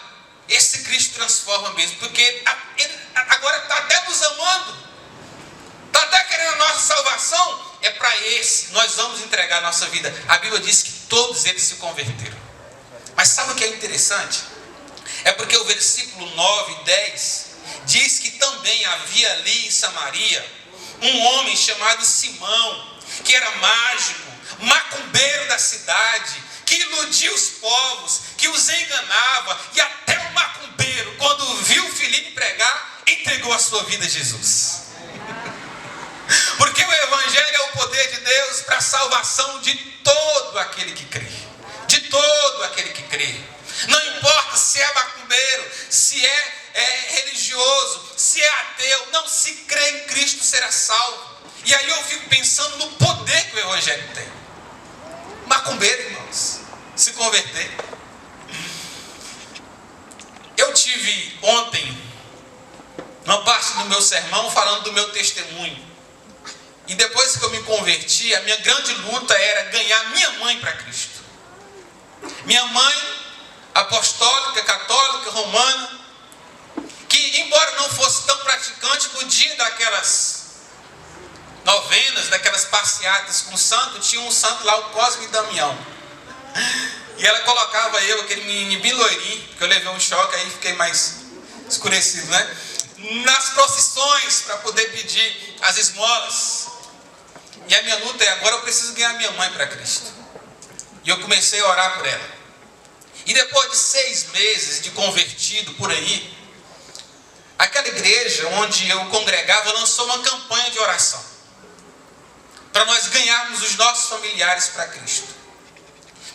esse Cristo transforma mesmo, porque ele agora está até nos amando, está até querendo a nossa salvação. É para esse nós vamos entregar a nossa vida. A Bíblia diz que todos eles se converteram. Mas sabe o que é interessante? É porque o versículo 9 e 10 diz que também havia ali em Samaria um homem chamado Simão, que era mágico, macumbeiro da cidade, que iludia os povos, que os enganava, e até o macumbeiro, quando viu Filipe pregar, entregou a sua vida a Jesus. Porque o evangelho é o poder de Deus para a salvação de todo aquele que crê. De todo aquele que crê. Não importa se é macumbeiro, se é religioso, se é ateu, não, se crê em Cristo será salvo. E aí eu fico pensando no poder que o evangelho tem. Macumbeiro, irmãos, se converter. Eu tive ontem uma parte do meu sermão falando do meu testemunho. E depois que eu me converti, a minha grande luta era ganhar minha mãe para Cristo. Minha mãe, apostólica, católica, romana, que embora não fosse tão praticante, no dia daquelas novenas, daquelas passeatas com o santo, tinha um santo lá, o Cosme e Damião. E ela colocava eu, aquele menino bem loirinho, porque eu levei um choque, aí fiquei mais escurecido, né? Nas procissões, para poder pedir as esmolas. E a minha luta é, agora eu preciso ganhar minha mãe para Cristo. E eu comecei a orar por ela. E depois de 6 meses de convertido por aí, aquela igreja onde eu congregava lançou uma campanha de oração para nós ganharmos os nossos familiares para Cristo.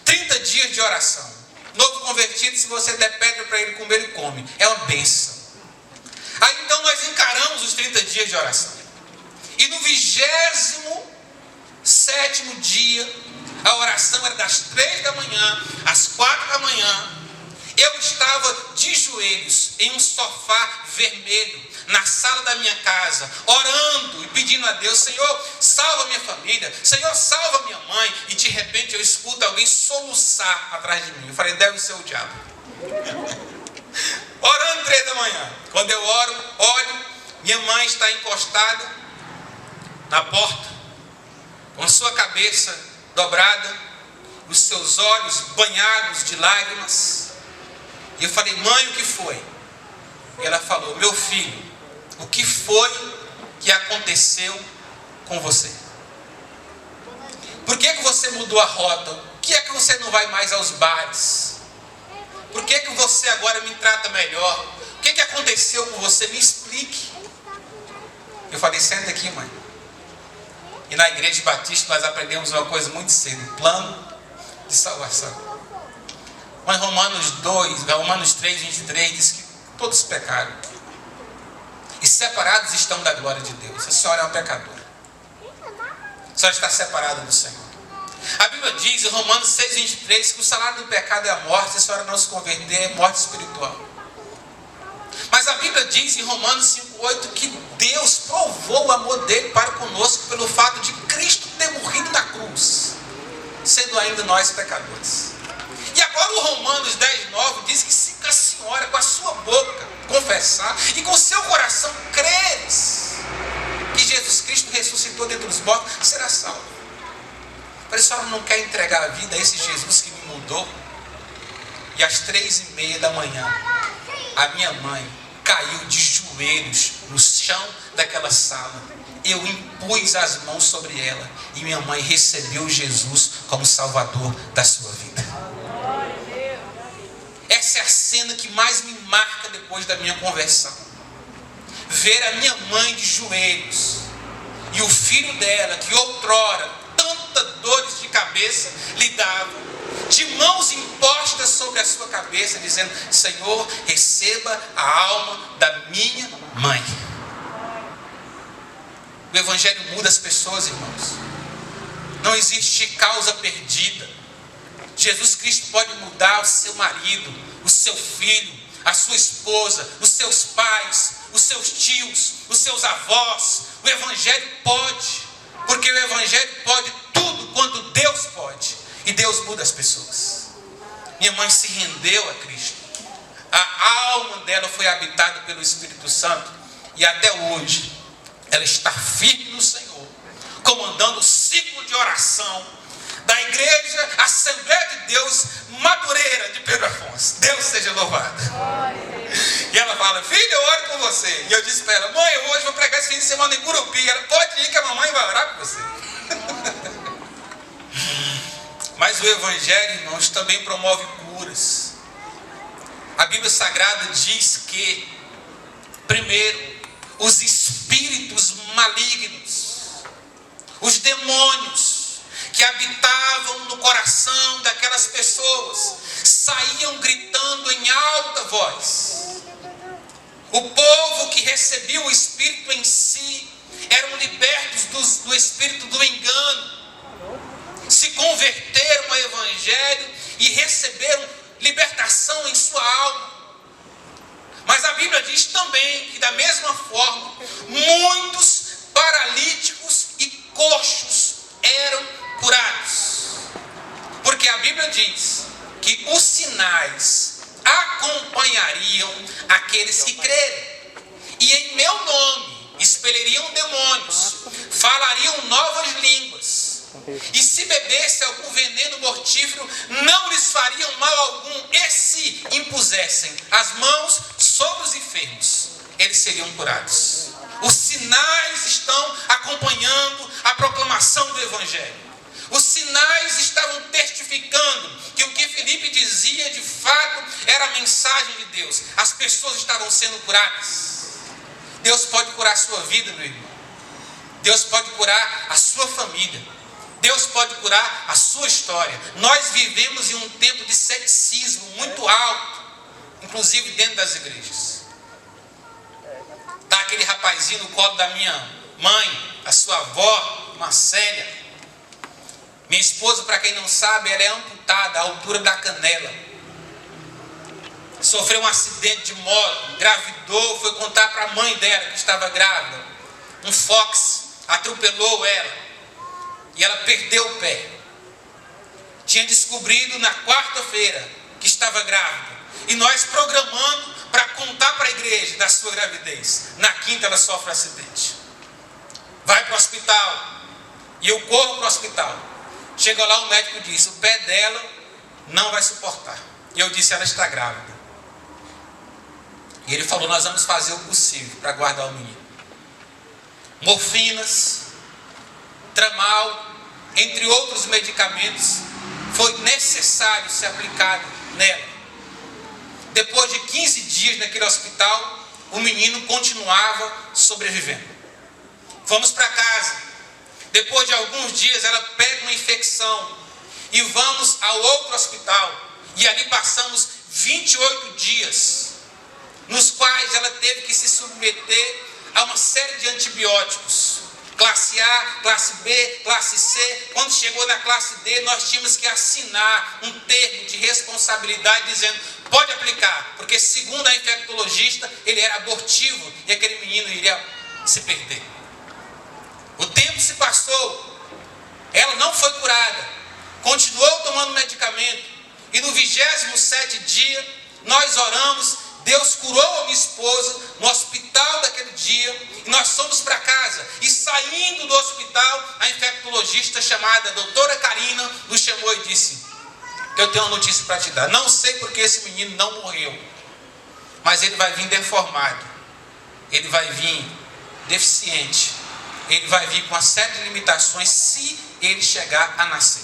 30 dias de oração. Novo convertido, se você der pedra para ele comer, ele come. É uma bênção. Aí então nós encaramos os 30 dias de oração. E no 27º dia, a oração era das 3 da manhã às 4 da manhã. Eu estava de joelhos em um sofá vermelho, na sala da minha casa, orando e pedindo a Deus: Senhor, salva minha família, Senhor, salva minha mãe. E de repente eu escuto alguém soluçar atrás de mim. Eu falei: deve ser o diabo. Orando 3 da manhã. Quando eu olho, minha mãe está encostada na porta, com sua cabeça dobrada, os seus olhos banhados de lágrimas. E eu falei: mãe, o que foi? E ela falou: meu filho, o que foi que aconteceu com você? Por que você mudou a rota? Por que é que você não vai mais aos bares? Por que que você agora me trata melhor? O que que aconteceu com você? Me explique. Eu falei: senta aqui, mãe. E na igreja batista nós aprendemos uma coisa muito cedo: plano de salvação. Mas Romanos 3, 23 diz que todos pecaram e separados estão da glória de Deus. A senhora é uma pecadora. A senhora está separada do Senhor. A Bíblia diz em Romanos 6, 23 que o salário do pecado é a morte. Se a senhora não se converter, é morte espiritual. Mas a Bíblia diz em Romanos 5, 8 que Deus provou o amor dele para conosco pelo fato de Cristo ter morrido na cruz, sendo ainda nós pecadores. E agora o Romanos 10, 9 diz que se a senhora com a sua boca confessar e com o seu coração creres que Jesus Cristo ressuscitou dentre os mortos, será salvo. Mas a senhora não quer entregar a vida a esse Jesus que me mudou? E às 3:30 da manhã, a minha mãe caiu de joelhos no chão daquela sala. Eu impus as mãos sobre ela e minha mãe recebeu Jesus como Salvador da sua vida. Essa é a cena que mais me marca depois da minha conversão. Ver a minha mãe de joelhos e o filho dela, que outrora tantas dores de cabeça lhe dava, de mãos impostas sobre a sua cabeça, dizendo: Senhor, receba a alma da minha mãe. O Evangelho muda as pessoas, irmãos. Não existe causa perdida. Jesus Cristo pode mudar o seu marido, o seu filho, a sua esposa, os seus pais, os seus tios, os seus avós. O Evangelho pode, porque o Evangelho pode tudo quanto Deus pode. E Deus muda as pessoas. Minha mãe se rendeu a Cristo. A alma dela foi habitada pelo Espírito Santo. E até hoje ela está firme no Senhor, comandando o ciclo de oração da Igreja Assembleia de Deus Madureira de Pedro Afonso. Deus seja louvado. E ela fala: filho, eu oro por você. E eu disse para ela: mãe, eu hoje vou pregar esse fim de semana em Gurupi. Ela: pode ir que a mamãe vai orar por você. Mas o Evangelho, irmãos, também promove curas. A Bíblia Sagrada diz que, primeiro, os espíritos malignos, os demônios que habitavam no coração daquelas pessoas, saíam gritando em alta voz. O povo que recebia o Espírito em si eram libertos do espírito do engano, se converteram ao Evangelho e receberam libertação em sua alma. Mas a Bíblia diz também que, da mesma forma, muitos paralíticos e coxos eram curados. Porque a Bíblia diz que os sinais acompanhariam aqueles que crerem. E em meu nome expeliriam demônios, falariam novas línguas. E se bebesse algum veneno mortífero, não lhes fariam mal algum. E se impusessem as mãos sobre os enfermos, eles seriam curados. Os sinais estão acompanhando a proclamação do Evangelho. Os sinais estavam testificando que o que Filipe dizia de fato era a mensagem de Deus. As pessoas estavam sendo curadas. Deus pode curar a sua vida, meu irmão. Deus pode curar a sua família. Deus pode curar a sua história. Nós vivemos em um tempo de ceticismo muito alto, inclusive dentro das igrejas. Está aquele rapazinho no colo da minha mãe, a sua avó, uma Célia. Minha esposa, para quem não sabe, ela é amputada à altura da canela. Sofreu um acidente de moto, engravidou, foi contar para a mãe dela que estava grávida. Um Fox atropelou ela e ela perdeu o pé. Tinha descobrido na quarta-feira que estava grávida. E nós programando para contar para a igreja da sua gravidez. Na quinta ela sofre um acidente. Vai para o hospital. E eu corro para o hospital. Chega lá, o médico disse: o pé dela não vai suportar. E eu disse: ela está grávida. E ele falou: nós vamos fazer o possível para guardar o menino. Morfinas, tramal, entre outros medicamentos, foi necessário ser aplicado nela. Depois de 15 dias naquele hospital, o menino continuava sobrevivendo. Fomos para casa. Depois de alguns dias, ela pega uma infecção e vamos ao outro hospital. E ali passamos 28 dias, nos quais ela teve que se submeter a uma série de antibióticos. Classe A, classe B, classe C. Quando chegou na classe D, nós tínhamos que assinar um termo de responsabilidade dizendo: pode aplicar, porque segundo a infectologista, ele era abortivo e aquele menino iria se perder. O tempo se passou, ela não foi curada, continuou tomando medicamento, e no 27º dia, nós oramos, Deus curou a minha esposa no hospital daquele dia, e nós fomos para casa, e saindo do hospital, a infectologista chamada doutora Karina nos chamou e disse: eu tenho uma notícia para te dar, não sei porque esse menino não morreu, mas ele vai vir deformado, ele vai vir deficiente, ele vai vir com uma série de limitações se ele chegar a nascer.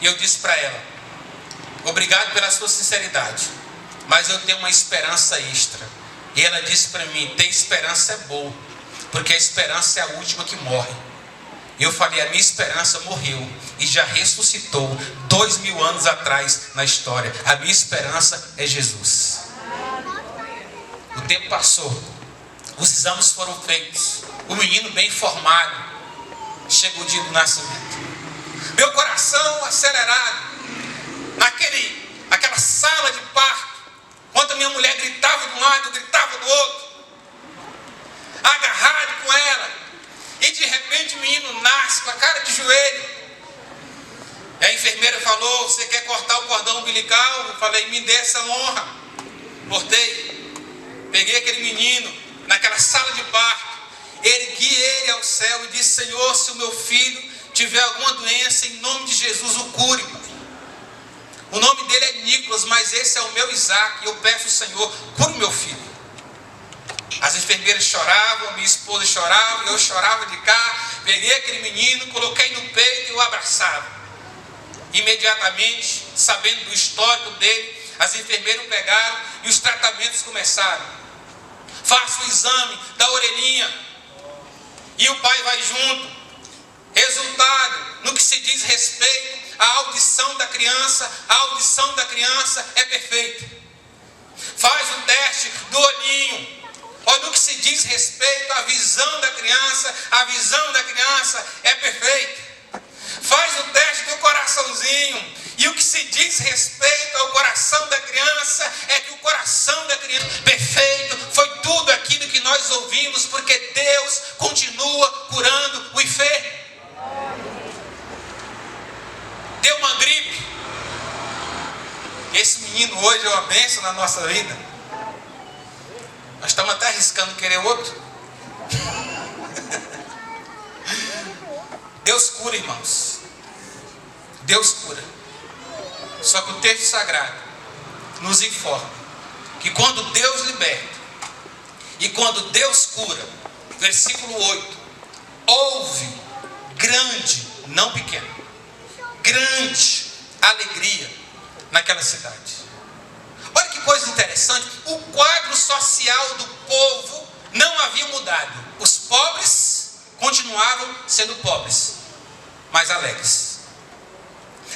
E eu disse para ela: obrigado pela sua sinceridade, mas eu tenho uma esperança extra. E ela disse para mim: ter esperança é bom, porque a esperança é a última que morre. E eu falei: a minha esperança morreu e já ressuscitou 2000 anos atrás na história. A minha esperança é Jesus. O tempo passou, os exames foram feitos, o menino bem formado. Chegou o dia do nascimento, meu coração acelerado, naquela sala de parto, quando a minha mulher gritava de um lado, eu gritava do outro, agarrado com ela, e de repente o menino nasce com a cara de joelho. E a enfermeira falou: você quer cortar o cordão umbilical? Eu falei: me dê essa honra. Cortei, peguei aquele menino naquela sala de parto, ergui ele ao céu e disse: Senhor, se o meu filho tiver alguma doença, em nome de Jesus o cure, Pai. O nome dele é Nicolas, mas esse é o meu Isaac, e eu peço ao Senhor: cure o meu filho. As enfermeiras choravam, minha esposa chorava, eu chorava de cá. Peguei aquele menino, coloquei no peito e o abraçava. Imediatamente, sabendo do histórico dele, as enfermeiras pegaram e os tratamentos começaram. Faço o exame da orelhinha e o pai vai junto. Resultado: no que se diz respeito à audição da criança, a audição da criança é perfeita. Faz o teste do olhinho. Olha, no que se diz respeito à visão da criança, a visão da criança é perfeita. Faz o teste do coraçãozinho, e o que se diz respeito ao coração da criança é que o coração da criança é perfeito. Foi tudo aquilo que nós ouvimos, porque Deus continua curando o enfermo. Deu uma gripe, esse menino hoje é uma bênção na nossa vida. Nós estamos até arriscando querer outro. Deus cura, irmãos. Deus cura. Só que o texto sagrado nos informa que quando Deus liberta e quando Deus cura, versículo 8, houve grande, não pequena, grande alegria naquela cidade. Olha que coisa interessante, o quadro social do povo não havia mudado. Os pobres continuavam sendo pobres, mas alegres.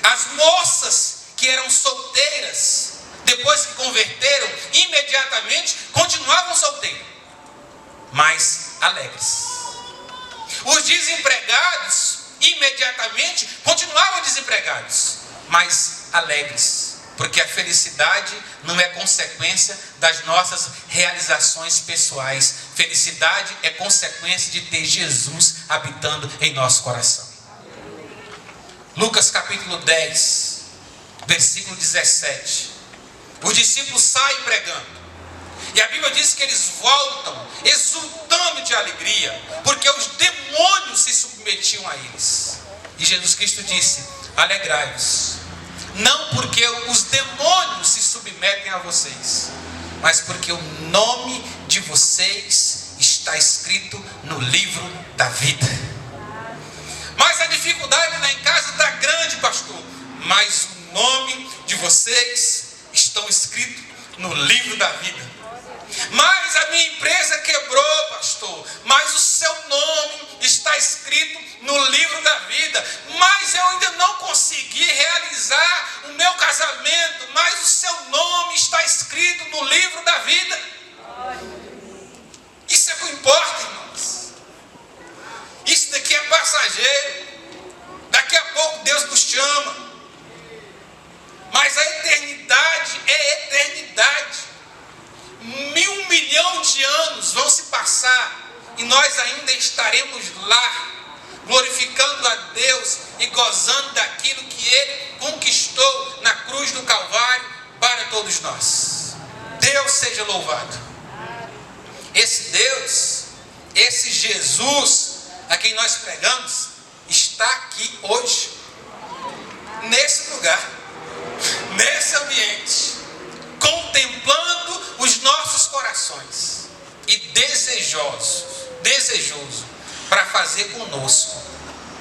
As moças que eram solteiras, depois que converteram, imediatamente continuavam solteiras, mas alegres. Os desempregados, imediatamente, continuavam desempregados, mas alegres. Porque a felicidade não é consequência das nossas realizações pessoais. Felicidade é consequência de ter Jesus habitando em nosso coração. Lucas capítulo 10, versículo 17. Os discípulos saem pregando. E a Bíblia diz que eles voltam exultando de alegria, porque os demônios se submetiam a eles. E Jesus Cristo disse: alegrai-vos, não porque os demônios se submetem a vocês, mas porque o nome de vocês está escrito no livro da vida. Mas a dificuldade lá em casa está grande, pastor. Mas o nome de vocês estão escritos no livro da vida. Mas a minha empresa quebrou, pastor. Mas o seu nome está escrito no livro da vida. Mas eu ainda não consegui realizar o meu casamento. Mas o seu nome está escrito no livro da vida. Isso é o que importa, irmãos. Isso daqui é passageiro. Daqui a pouco Deus nos chama. Mas a eternidade é eternidade. 1.000 milhões de anos vão se passar e nós ainda estaremos lá, glorificando a Deus e gozando daquilo que Ele conquistou na cruz do Calvário para todos nós. Deus seja louvado. Esse Deus, esse Jesus a quem nós pregamos, está aqui hoje, nesse lugar, nesse ambiente, contemplando os nossos corações e desejoso para fazer conosco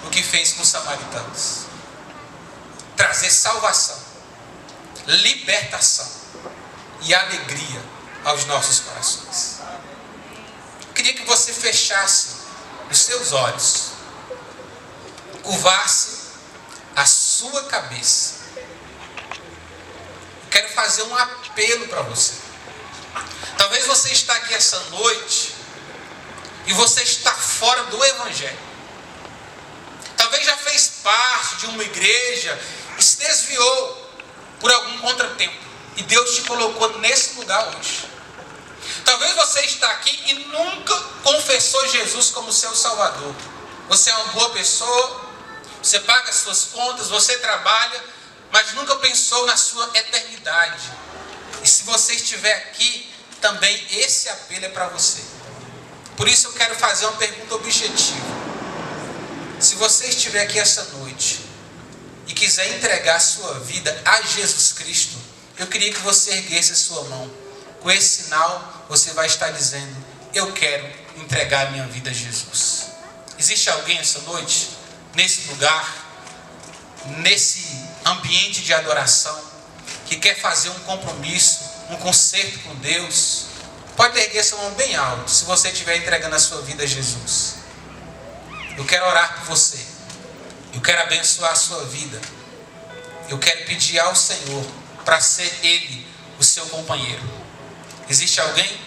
o que fez com os samaritanos: trazer salvação, libertação e alegria aos nossos corações. Eu queria que você fechasse os seus olhos, curvasse a sua cabeça. Quero fazer um apelo para você. Talvez você está aqui essa noite e você está fora do Evangelho. Talvez já fez parte de uma igreja e se desviou por algum contratempo. E Deus te colocou nesse lugar hoje. Talvez você está aqui e nunca confessou Jesus como seu Salvador. Você é uma boa pessoa, você paga as suas contas, você trabalha, mas nunca pensou na sua eternidade. E se você estiver aqui, também esse apelo é para você. Por isso eu quero fazer uma pergunta objetiva. Se você estiver aqui essa noite e quiser entregar a sua vida a Jesus Cristo, eu queria que você erguesse a sua mão. Com esse sinal, você vai estar dizendo: eu quero entregar a minha vida a Jesus. Existe alguém essa noite, nesse lugar, nesse ambiente de adoração, que quer fazer um compromisso, um concerto com Deus? Pode erguer sua mão bem alto, se você estiver entregando a sua vida a Jesus. Eu quero orar por você. Eu quero abençoar a sua vida. Eu quero pedir ao Senhor para ser Ele o seu companheiro. Existe alguém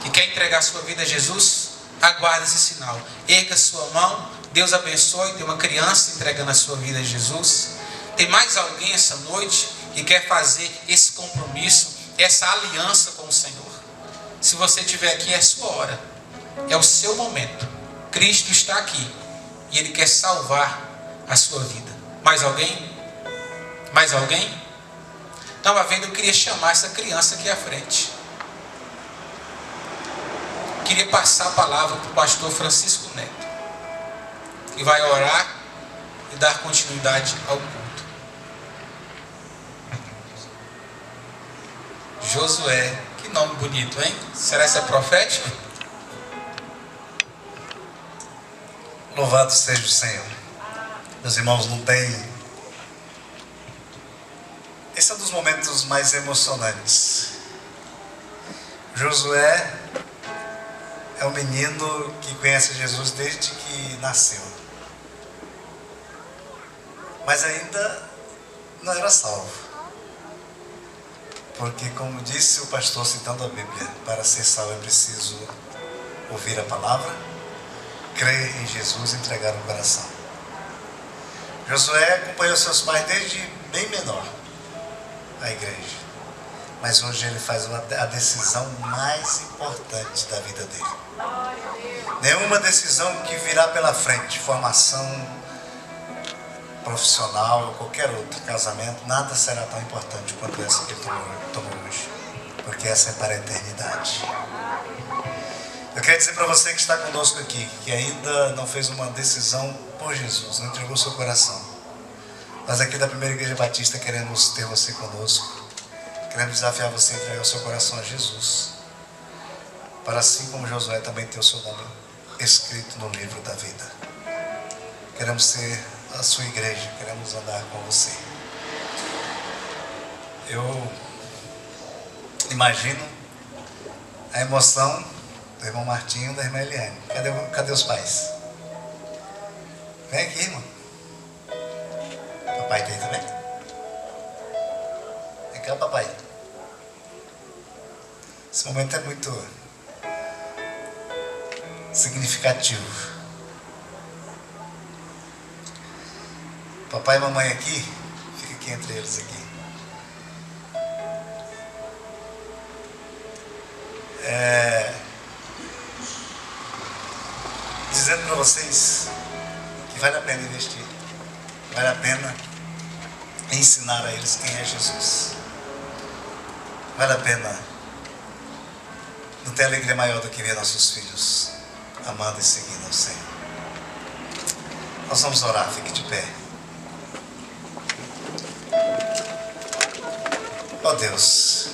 que quer entregar a sua vida a Jesus? Aguarde esse sinal. Erga sua mão. Deus abençoe. Tem uma criança entregando a sua vida a Jesus. Tem mais alguém essa noite que quer fazer esse compromisso, essa aliança com o Senhor? Se você estiver aqui, é a sua hora. É o seu momento. Cristo está aqui e Ele quer salvar a sua vida. Mais alguém? Mais alguém? Estava vendo, eu queria chamar essa criança aqui à frente. Queria passar a palavra para o pastor Francisco Neto, que vai orar e dar continuidade ao culto. Josué. Que nome bonito, hein? Será que é profético? Louvado seja o Senhor. Meus irmãos, não tem... Esse é um dos momentos mais emocionantes. Josué é um menino que conhece Jesus desde que nasceu. Mas ainda não era salvo. Porque, como disse o pastor citando a Bíblia, para ser salvo é preciso ouvir a palavra, crer em Jesus e entregar o coração. Josué acompanhou seus pais desde bem menor à igreja. Mas hoje ele faz a decisão mais importante da vida dele. Nenhuma decisão que virá pela frente, formação profissional ou qualquer outro, casamento, nada será tão importante quanto essa que ele tomou hoje. Porque essa é para a eternidade. Eu quero dizer para você que está conosco aqui, que ainda não fez uma decisão por Jesus, não entregou seu coração. Nós aqui da Primeira Igreja Batista queremos ter você conosco. Queremos desafiar você a entregar o seu coração a Jesus. Para assim como Josué também ter o seu nome escrito no livro da vida. Queremos ser a sua igreja, queremos andar com você. Eu imagino a emoção do irmão Martinho e da irmã Eliane. Cadê os pais? Vem aqui, irmão. Papai tem também? Vem cá, papai. Esse momento é muito significativo. Papai e mamãe aqui, fica aqui entre eles aqui. Dizendo para vocês que vale a pena investir, vale a pena ensinar a eles quem é Jesus. Vale a pena. Não tem alegria maior do que ver nossos filhos amando e seguindo ao Senhor. Nós vamos orar, fique de pé. Ó Deus,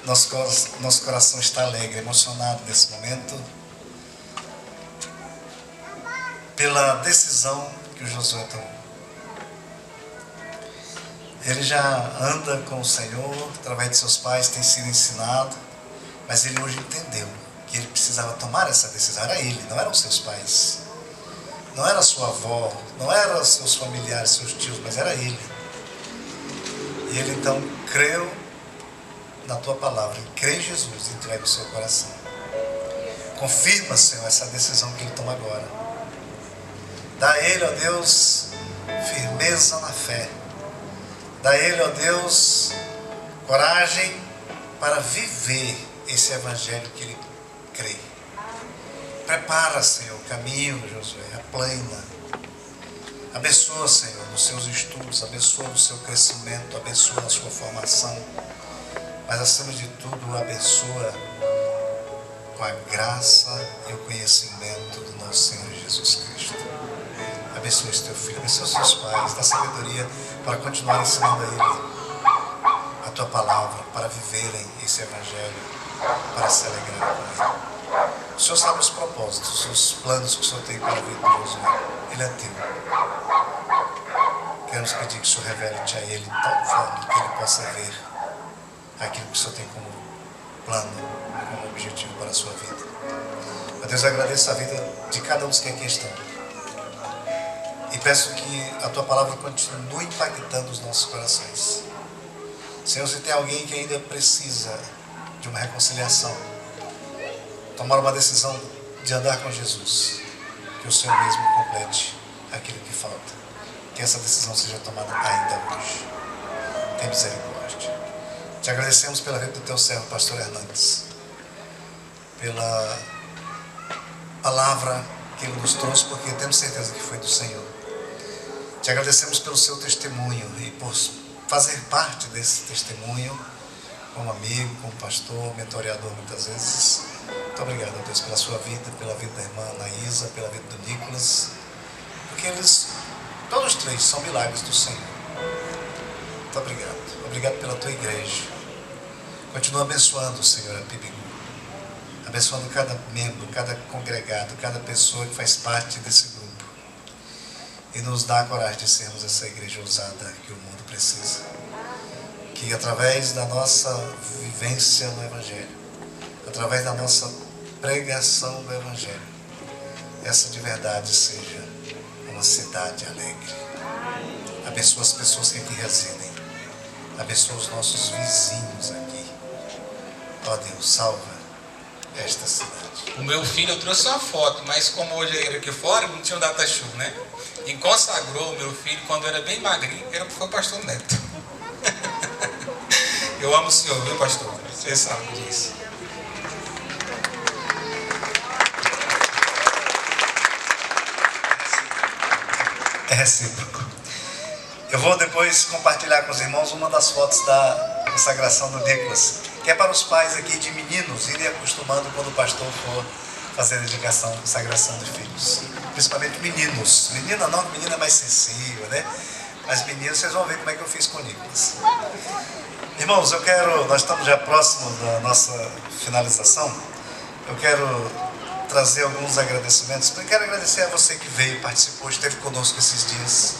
nosso coração está alegre, emocionado nesse momento, pela decisão que o Josué tomou. Ele já anda com o Senhor, através de seus pais, tem sido ensinado, mas ele hoje entendeu que ele precisava tomar essa decisão. Era ele, não eram seus pais, não era sua avó, não eram seus familiares, seus tios, mas era ele. E ele então creu na tua palavra, crê em Jesus e entrega o seu coração. Confirma, Senhor, essa decisão que ele toma agora. Dá a ele, ó Deus, firmeza na fé. Dá a ele, ó Deus, coragem para viver esse evangelho que ele crê. Prepara, Senhor, o caminho, Josué, aplana. Abençoa, Senhor, nos seus estudos, abençoa no seu crescimento, abençoa na sua formação, mas acima de tudo, abençoa com a graça e o conhecimento do nosso Senhor Jesus Cristo. Abençoa esse teu filho, abençoa os seus pais, dá sabedoria para continuar ensinando a ele a tua palavra, para viverem esse evangelho, para se alegrar com ele. O Senhor sabe os propósitos, os planos que o Senhor tem para a vida de Josué. Ele é teu. Queremos pedir que o Senhor revele-te a ele de tal forma que ele possa ver aquilo que o Senhor tem como plano, como objetivo para a sua vida. Meu Deus, eu agradeço a vida de cada um dos que aqui estão. E peço que a tua palavra continue impactando os nossos corações. Senhor, se tem alguém que ainda precisa de uma reconciliação, tomar uma decisão de andar com Jesus, que o Senhor mesmo complete aquilo que falta. Que essa decisão seja tomada ainda hoje. Tem misericórdia. Te agradecemos pela vida do teu servo, pastor Hernandes, pela palavra que ele nos trouxe, porque temos certeza que foi do Senhor. Te agradecemos pelo seu testemunho e por fazer parte desse testemunho, como amigo, como pastor, mentoreador muitas vezes. Muito obrigado, Deus, pela sua vida, pela vida da irmã Anaísa, pela vida do Nicolas, porque eles, todos três, são milagres do Senhor. Muito obrigado. Obrigado pela tua igreja. Continua abençoando, Senhor, a Pibigu. Abençoando cada membro, cada congregado, cada pessoa que faz parte desse grupo. E nos dá a coragem de sermos essa igreja ousada que o mundo precisa. Que através da nossa vivência no Evangelho, através da nossa pregação do Evangelho, essa de verdade seja uma cidade alegre. Abençoa as pessoas que aqui residem. Abençoa os nossos vizinhos aqui. Ó Deus, salva esta cidade. O meu filho, eu trouxe uma foto, mas como hoje era aqui fora, não tinha um data show, né? E consagrou o meu filho quando era bem magrinho, foi o pastor Neto. Eu amo o senhor, viu, pastor? Você sabe disso. É recíproco. Eu vou depois compartilhar com os irmãos uma das fotos da consagração do Nicolas, que é para os pais aqui de meninos irem acostumando quando o pastor for fazer a dedicação, consagração de filhos. Principalmente meninos. Menina não, menina é mais sensível, né? Mas meninos, vocês vão ver como é que eu fiz com o Nicolas. Irmãos, nós estamos já próximo da nossa finalização. Eu quero trazer alguns agradecimentos. Eu quero agradecer a você que veio, participou, esteve conosco esses dias,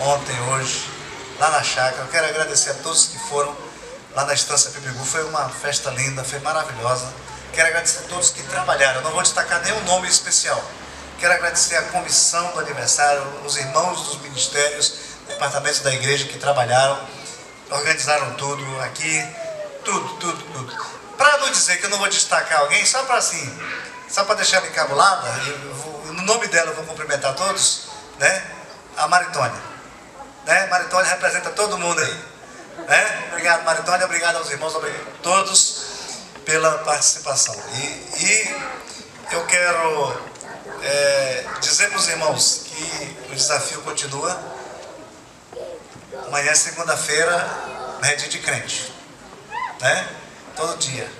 ontem, hoje, lá na chácara. Eu quero agradecer a todos que foram lá na Estância Pibigu. Foi uma festa linda, foi maravilhosa. Quero agradecer a todos que trabalharam. Eu não vou destacar nenhum nome especial. Quero agradecer a comissão do aniversário, os irmãos dos ministérios, departamentos da igreja que trabalharam, organizaram tudo aqui, tudo. Para não dizer que eu não vou destacar alguém, só para deixar ela encabulada, no nome dela eu vou cumprimentar todos, né? A Maritônia, né? Maritônia representa todo mundo aí, né? Obrigado, Maritônia, obrigado aos irmãos, obrigado a todos pela participação. E eu quero dizer para os irmãos que o desafio continua. Amanhã, segunda-feira, é dia de crente, né? Todo dia.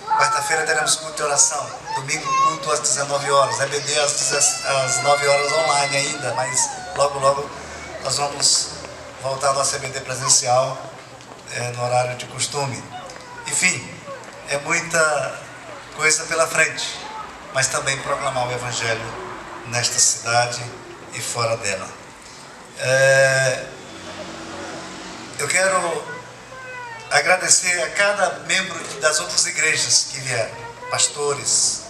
Quarta-feira teremos culto de oração. Domingo, culto às 19 horas. EBD às 9 horas online ainda, mas logo nós vamos voltar ao nosso EBD presencial no horário de costume. Enfim, é muita coisa pela frente, mas também proclamar o Evangelho nesta cidade e fora dela. Eu quero agradecer a cada membro das outras igrejas que vieram, pastores,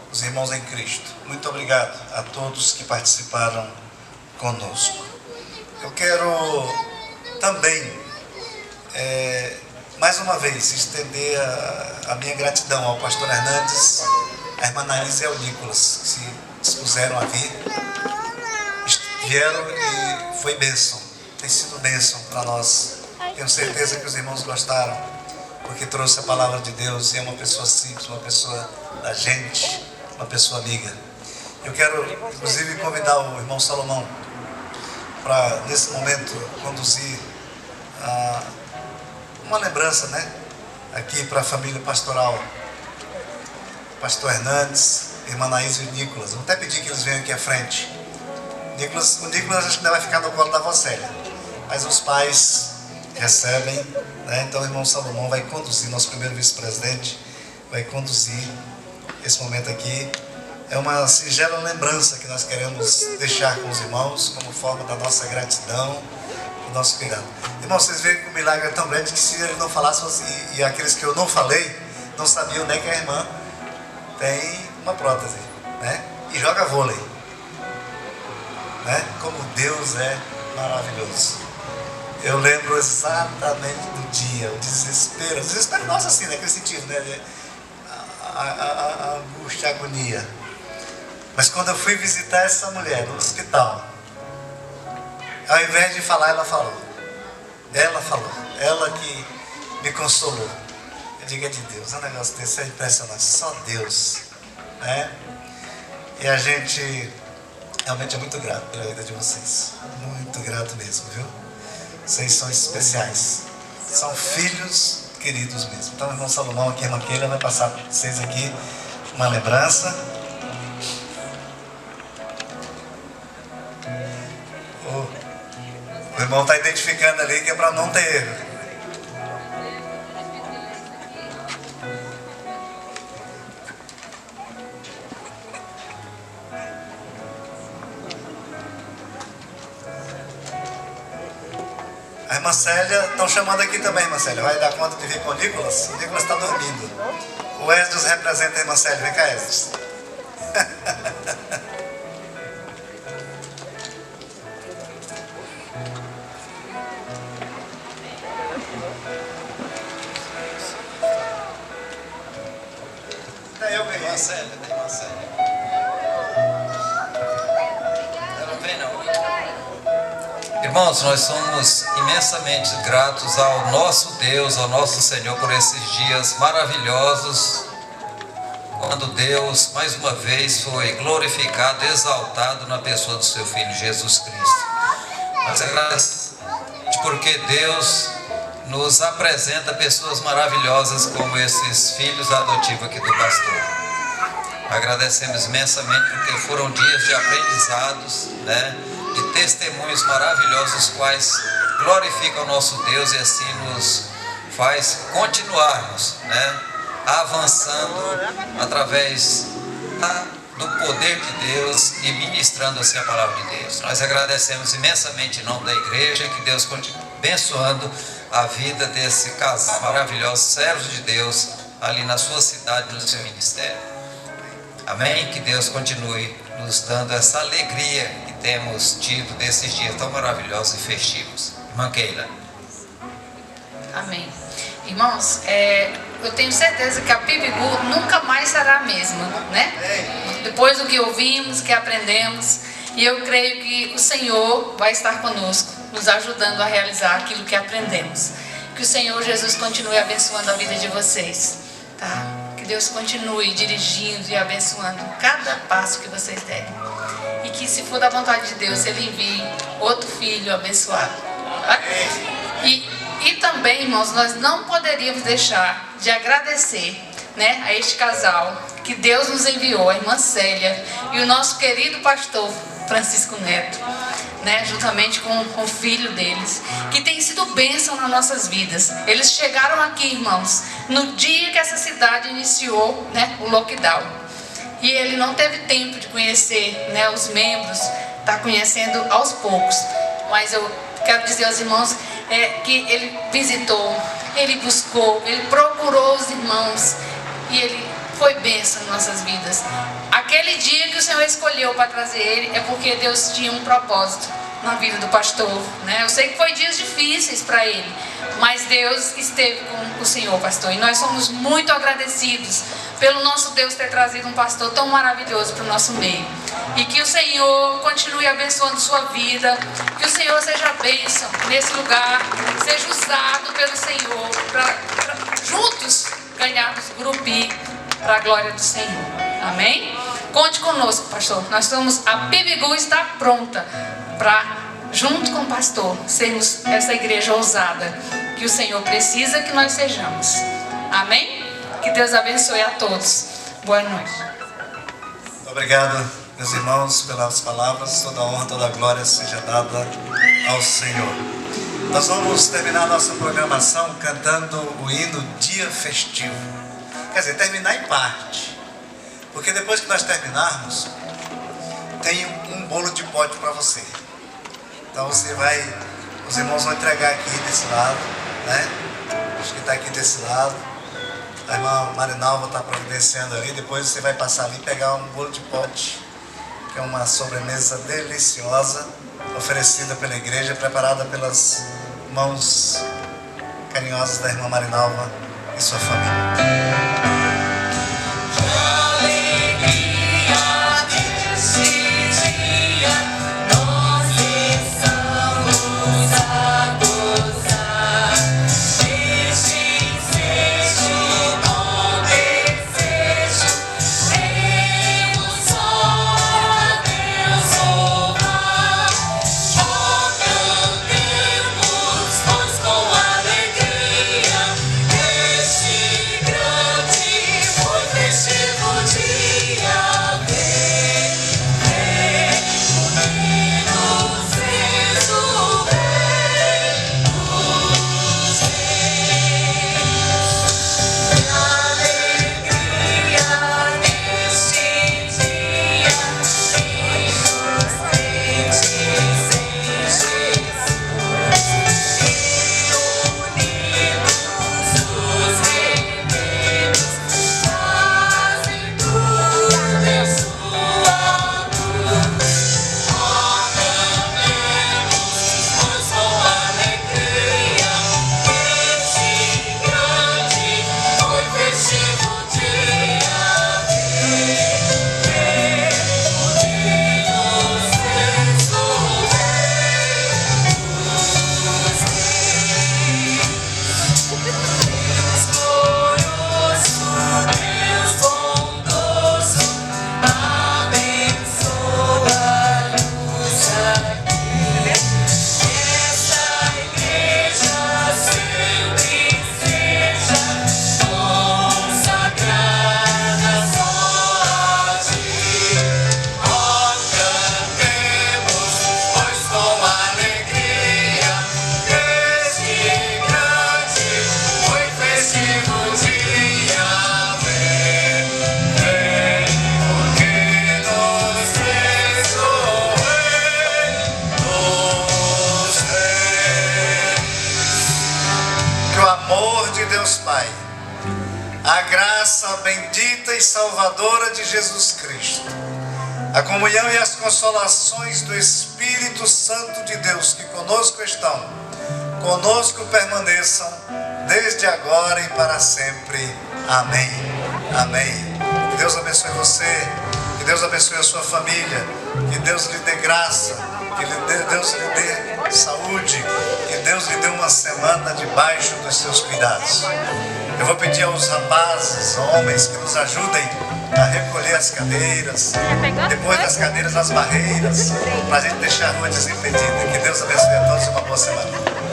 os irmãos em Cristo. Muito obrigado a todos que participaram conosco. Eu quero também, mais uma vez, estender a minha gratidão ao pastor Hernandes, à irmã Naís e ao Nicolas, que se dispuseram a vir. Vieram e foi bênção. Tem sido bênção para nós. Tenho certeza que os irmãos gostaram, porque trouxe a palavra de Deus e é uma pessoa simples, uma pessoa da gente, uma pessoa amiga. Eu quero, inclusive, convidar o irmão Salomão para, nesse momento, conduzir uma lembrança, né? Aqui para a família pastoral. Pastor Hernandes, irmã Naís e o Nicolas. Vou até pedir que eles venham aqui à frente. O Nicolas acho que ainda vai ficar no colo da avó Célia, mas os pais recebem, né? Então o irmão Salomão vai conduzir, nosso primeiro vice-presidente, vai conduzir esse momento aqui. É uma singela lembrança que nós queremos deixar com os irmãos, como forma da nossa gratidão, do nosso cuidado. Irmãos, vocês veem que o milagre é tão grande que se ele não falasse, e aqueles que eu não falei, não sabiam nem que a irmã tem uma prótese, né? E joga vôlei, né? Como Deus é maravilhoso. Eu lembro exatamente do dia, o desespero nosso assim, naquele sentido, né? A angústia, a agonia. Mas quando eu fui visitar essa mulher no hospital, ao invés de falar, ela falou. Ela que me consolou. Eu digo, é de Deus, um negócio desse é impressionante, só Deus, né? E a gente realmente é muito grato pela vida de vocês, muito grato mesmo, viu? Vocês são especiais, são filhos queridos mesmo. Então o irmão Salomão aqui, a irmã Keila, vai passar para vocês aqui uma lembrança. O irmão está identificando ali que é para não ter erro. A irmã Célia, estão chamando aqui também, irmã Célia. Vai dar conta de vir com o Nicolas? O Nicolas está dormindo. O Esdras representa a irmã Célia. Vem cá, Esdras. Eu ganhei. Irmã Célia, tem irmã Célia. Ela não vem não. Irmãos, nós somos imensamente gratos ao nosso Deus, ao nosso Senhor, por esses dias maravilhosos, quando Deus mais uma vez foi glorificado, exaltado na pessoa do seu Filho Jesus Cristo. Mas é graças porque Deus nos apresenta pessoas maravilhosas como esses filhos adotivos aqui do pastor. Agradecemos imensamente porque foram dias de aprendizados, né, de testemunhos maravilhosos, os quais glorificam o nosso Deus e assim nos faz continuarmos, né, avançando através do poder de Deus e ministrando assim a palavra de Deus. Nós agradecemos imensamente em nome da igreja, que Deus continue abençoando a vida desse casal maravilhoso, servos de Deus, ali na sua cidade, no seu ministério. Amém? Que Deus continue nos dando essa alegria que temos tido desses dias tão maravilhosos e festivos. Irmã Keila. Amém. Irmãos, eu tenho certeza que a Pibigu nunca mais será a mesma, né? Depois do que ouvimos, que aprendemos, e eu creio que o Senhor vai estar conosco, nos ajudando a realizar aquilo que aprendemos. Que o Senhor Jesus continue abençoando a vida de vocês, tá? Que Deus continue dirigindo e abençoando cada passo que vocês derem. E que, se for da vontade de Deus, Ele envie outro filho abençoado. Tá? E também, irmãos, nós não poderíamos deixar de agradecer, né, a este casal que Deus nos enviou, a irmã Célia e o nosso querido pastor Francisco Neto, né, juntamente com o filho deles, que tem sido bênção nas nossas vidas. Eles chegaram aqui, irmãos, no dia que essa cidade iniciou, né, o lockdown. E ele não teve tempo de conhecer, né, os membros, está conhecendo aos poucos. Mas eu quero dizer aos irmãos que ele visitou, ele buscou, ele procurou os irmãos e ele foi bênção em nossas vidas. Aquele dia que o Senhor escolheu para trazer ele é porque Deus tinha um propósito na vida do pastor, né? Eu sei que foi dias difíceis para ele, mas Deus esteve com o Senhor, pastor, e nós somos muito agradecidos pelo nosso Deus ter trazido um pastor tão maravilhoso para o nosso meio. E que o Senhor continue abençoando sua vida, que o Senhor seja bênção nesse lugar, seja usado pelo Senhor para juntos ganharmos Gurupi para a glória do Senhor. Amém? Conte conosco, pastor. A Pibigu está pronta para, junto com o pastor, sermos essa igreja ousada que o Senhor precisa que nós sejamos. Amém? Que Deus abençoe a todos. Boa noite. Obrigado, meus irmãos, pelas palavras. Toda a honra, toda a glória seja dada ao Senhor. Nós vamos terminar nossa programação cantando o hino Dia Festivo. Quer dizer, terminar em parte. Porque depois que nós terminarmos, tem um bolo de pote para você. Então os irmãos vão entregar aqui desse lado, né? Acho que está aqui desse lado. A irmã Marinalva está providenciando ali. Depois você vai passar ali e pegar um bolo de pote, que é uma sobremesa deliciosa, oferecida pela igreja, preparada pelas mãos carinhosas da irmã Marinalva e sua família. Grande graça bendita e salvadora de Jesus Cristo, a comunhão e as consolações do Espírito Santo de Deus que conosco estão, conosco permaneçam, desde agora e para sempre. Amém. Amém. Que Deus abençoe você, que Deus abençoe a sua família, que Deus lhe dê graça, que Deus lhe dê saúde, que Deus lhe dê uma semana debaixo dos seus cuidados. Eu vou pedir aos rapazes, homens, que nos ajudem a recolher as cadeiras, depois das cadeiras as barreiras, para a gente deixar a rua desimpedida. Que Deus abençoe a todos e uma boa semana.